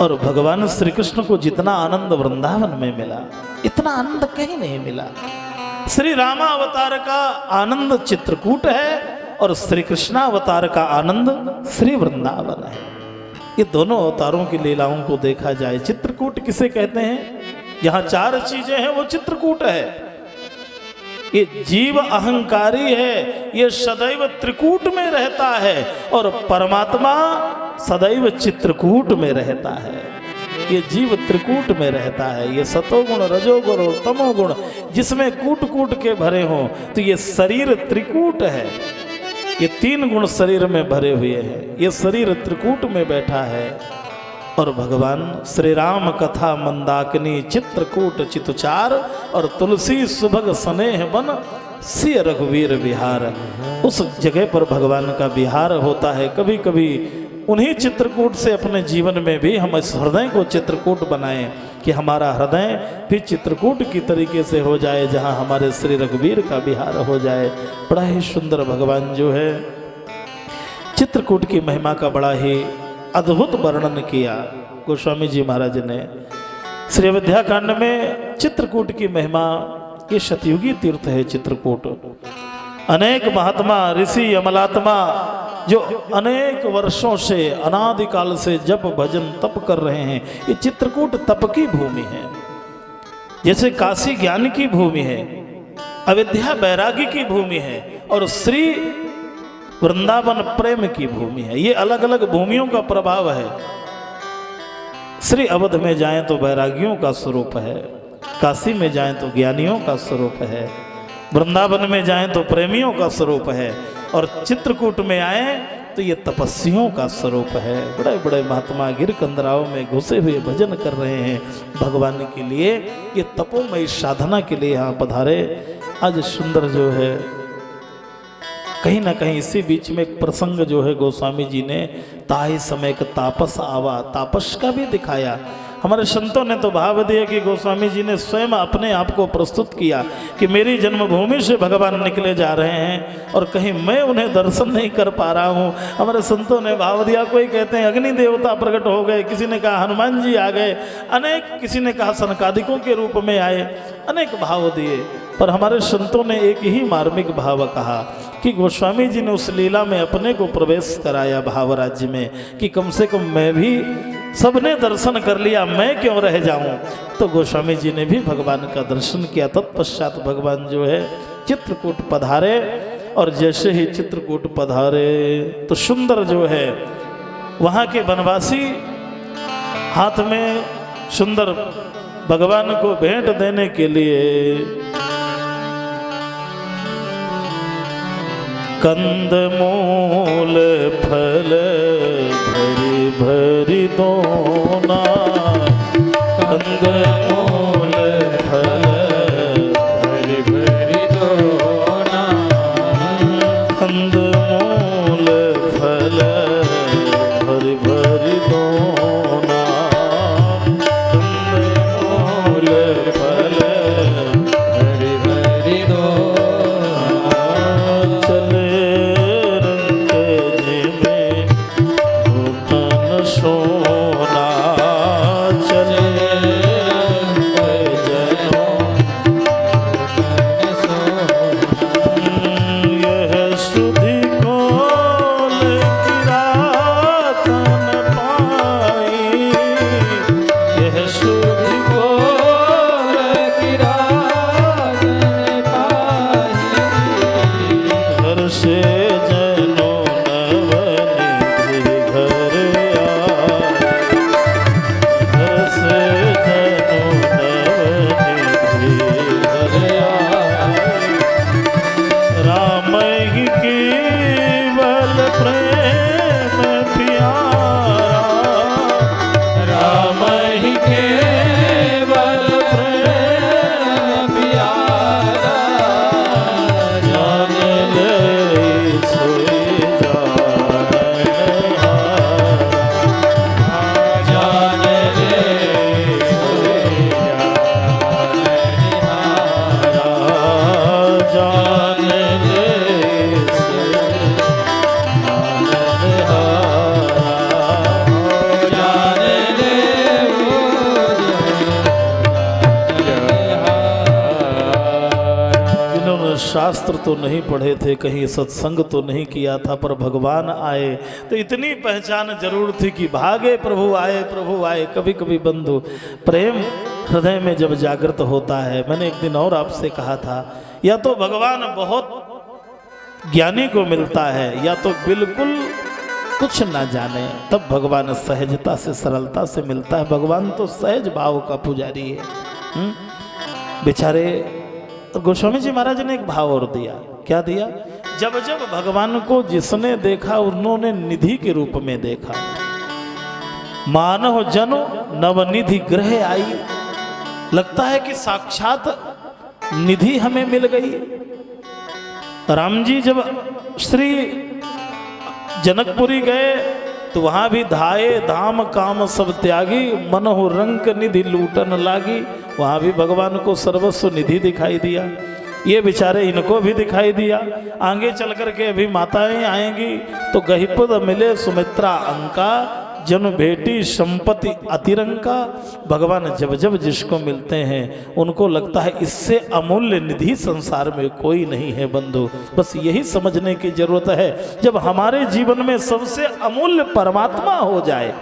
और भगवान श्री कृष्ण को जितना आनंद वृंदावन में मिला, इतना आनंद कहीं नहीं मिला। श्री रामावतार का आनंद चित्रकूट है और श्री कृष्णावतार का आनंद श्री वृंदावन है। ये दोनों अवतारों की लीलाओं को देखा जाए, चित्रकूट किसे कहते हैं? यहाँ चार चीजें हैं वो चित्रकूट है। ये जीव अहंकारी है, ये सदैव त्रिकूट में रहता है और परमात्मा सदैव चित्रकूट में रहता है। ये जीव त्रिकूट में रहता है। ये सतोगुण, रजोगुण और तमोगुण जिसमें कूट कूट के भरे हों तो ये शरीर त्रिकूट है। ये तीन गुण शरीर में भरे हुए हैं। ये शरीर त्रिकूट में बैठा है और भगवान श्री राम कथा मंदाकिनी चित्रकूट चितुचार और तुलसी सुभग स्नेह बन सिय रघुवीर विहार। उस जगह पर भगवान का विहार होता है। कभी कभी उन्हीं चित्रकूट से अपने जीवन में भी हम इस हृदय को चित्रकूट बनाएं कि हमारा हृदय भी चित्रकूट की तरीके से हो जाए, जहां हमारे श्री रघुवीर का विहार हो जाए। बड़ा ही सुंदर भगवान जो है चित्रकूट की महिमा का बड़ा ही अद्भुत वर्णन किया गोस्वामी जी महाराज ने। श्री अयोध्या कांड में चित्रकूट की महिमा, ये सतयुगी तीर्थ है चित्रकूट। अनेक महात्मा, ऋषि, अमलात्मा जो अनेक वर्षों से, अनादिकाल से जप भजन तप कर रहे हैं, ये चित्रकूट तप की भूमि है। जैसे काशी ज्ञान की भूमि है, अयोध्या बैरागी की भूमि है और श्री वृंदावन प्रेम की भूमि है। ये अलग अलग भूमियों का प्रभाव है। श्री अवध में जाएं तो बैरागियों का स्वरूप है, काशी में जाएं तो ज्ञानियों का स्वरूप है, वृंदावन में जाएं तो प्रेमियों का स्वरूप है और चित्रकूट में आए तो ये तपस्वियों का स्वरूप है। बड़े बड़े महात्मा गिर कंदराओं में घुसे हुए भजन कर रहे हैं भगवान के लिए। ये तपोमयी साधना के लिए यहाँ पधारे। आज सुंदर जो है, कहीं ना कहीं इसी बीच में एक प्रसंग जो है गोस्वामी जी ने ताहि समय का तापस आवा, तापस का भी दिखाया। हमारे संतों ने तो भाव दिया कि गोस्वामी जी ने स्वयं अपने आप को प्रस्तुत किया कि मेरी जन्मभूमि से भगवान निकले जा रहे हैं और कहीं मैं उन्हें दर्शन नहीं कर पा रहा हूँ। हमारे संतों ने भाव दिया। कोई कहते हैं अग्नि देवता प्रकट हो गए, किसी ने कहा हनुमान जी आ गए, अनेक, किसी ने कहा सनकादिकों के रूप में आए, अनेक भाव दिए। पर हमारे संतों ने एक ही मार्मिक भाव कहा कि गोस्वामी जी ने उस लीला में अपने को प्रवेश कराया भाव राज्य में कि कम से कम मैं भी, सबने दर्शन कर लिया, मैं क्यों रह जाऊं। तो गोस्वामी जी ने भी भगवान का दर्शन किया। तत्पश्चात भगवान जो है चित्रकूट पधारे और जैसे ही चित्रकूट पधारे तो सुंदर जो है वहाँ के वनवासी हाथ में सुंदर भगवान को भेंट देने के लिए कंदमूल फल भरी भरी दोना, कंदमूल फल भरी भरी दोना, कंदमूल फल भरी भरी दोना, कंदमूल फल भरी भरी दोना, चले रंग जी में भूतन सोना, चले जनों यह सुधि कोल किरातन पाई, यह सुधि कोल किरातन पाही, घर से जनो नवनिधि घर आए, घर से जनो नवनिधि घर आए, राम ही केवल प्रेम प्यारा, राम ही केवल प्रेम प्यारा, जान ले सोई जानन हारा, जान ले सोई जानन हारा, जान ले सोई जानन हारा, जान ले जिन्होंने शास्त्र तो नहीं पढ़े थे, कहीं सत्संग तो नहीं किया था, पर भगवान आए तो इतनी पहचान जरूर थी कि भागे प्रभु आए, प्रभु आए। कभी कभी बंधु प्रेम हृदय में जब जागृत होता है, मैंने एक दिन और आपसे कहा था, या तो भगवान बहुत ज्ञानी को मिलता है या तो बिल्कुल कुछ ना जाने, तब भगवान सहजता से सरलता से मिलता है। भगवान तो सहज भाव का पुजारी है। बेचारे गोस्वामी जी महाराज ने एक भाव और दिया। क्या दिया? जब जब भगवान को जिसने देखा उन्होंने निधि के रूप में देखा। मानव जनो नवनिधि ग्रह आई, लगता है कि साक्षात निधि हमें मिल गई। राम जी जब श्री जनकपुरी गए तो वहां भी धाये धाम काम सब त्यागी, मनहु रंक निधि लूटन लागी। वहां भी भगवान को सर्वस्व निधि दिखाई दिया। ये बेचारे इनको भी दिखाई दिया। आगे चल करके अभी माताएं आएंगी तो गहिपद मिले सुमित्रा अंका, जन बेटी संपत्ति अतिरंका। भगवान जब जब जिसको मिलते हैं उनको लगता है इससे अमूल्य निधि संसार में कोई नहीं है। बंधु, बस यही समझने की जरूरत है, जब हमारे जीवन में सबसे अमूल्य परमात्मा हो जाए,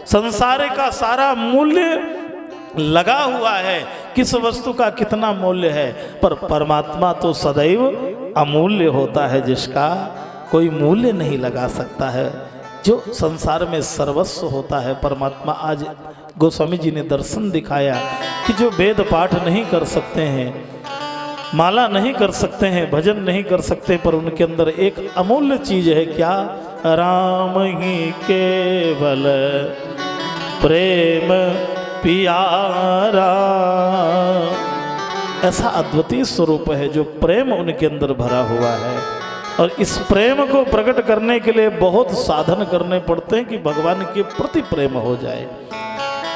संसार का सारा मूल्य लगा हुआ है, किस वस्तु का कितना मूल्य है, पर परमात्मा तो सदैव अमूल्य होता है, जिसका कोई मूल्य नहीं लगा सकता है, जो संसार में सर्वस्व होता है परमात्मा। आज गोस्वामी जी ने दर्शन दिखाया कि जो वेद पाठ नहीं कर सकते हैं, माला नहीं कर सकते हैं, भजन नहीं कर सकते, पर उनके अंदर एक अमूल्य चीज है। क्या? राम ही केवल प्रेम प्यारा। ऐसा अद्वितीय स्वरूप है जो प्रेम उनके अंदर भरा हुआ है। और इस प्रेम को प्रकट करने के लिए बहुत साधन करने पड़ते हैं कि भगवान के प्रति प्रेम हो जाए।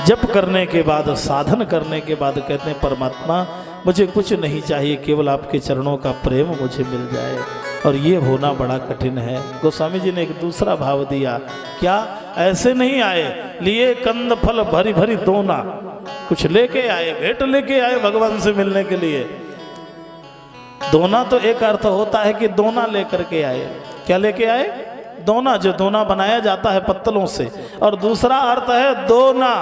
जप करने के बाद, साधन करने के बाद कहते हैं परमात्मा मुझे कुछ नहीं चाहिए, केवल आपके चरणों का प्रेम मुझे मिल जाए। और ये होना बड़ा कठिन है। गोस्वामी जी ने एक दूसरा भाव दिया। क्या? ऐसे नहीं आए लिए कंद फल भरी भरी दोना, कुछ लेके आए, भेंट लेके आए भगवान से मिलने के लिए। दोना तो एक अर्थ होता है कि दोना लेकर के आए। क्या लेके आए? दोना, जो दोना बनाया जाता है पत्तलों से। और दूसरा अर्थ है दोना,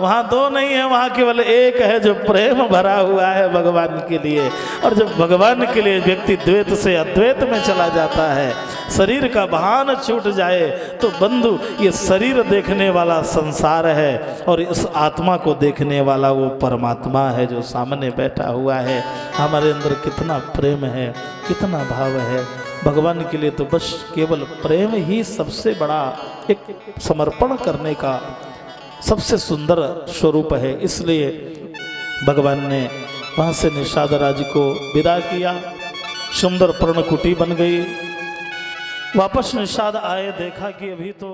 वहाँ दो नहीं है, वहाँ केवल एक है जो प्रेम भरा हुआ है भगवान के लिए। और जब भगवान के लिए व्यक्ति द्वैत से अद्वैत में चला जाता है, शरीर का भान छूट जाए, तो बंधु ये शरीर देखने वाला संसार है और इस आत्मा को देखने वाला वो परमात्मा है जो सामने बैठा हुआ है। हमारे अंदर कितना प्रेम है, कितना भाव है भगवान के लिए। तो बस केवल प्रेम ही सबसे बड़ा एक समर्पण करने का सबसे सुंदर स्वरूप है। इसलिए भगवान ने वहाँ से निषाद राज को विदा किया, सुंदर पर्णकुटी बन गई। वापस निषाद आए, देखा कि अभी तो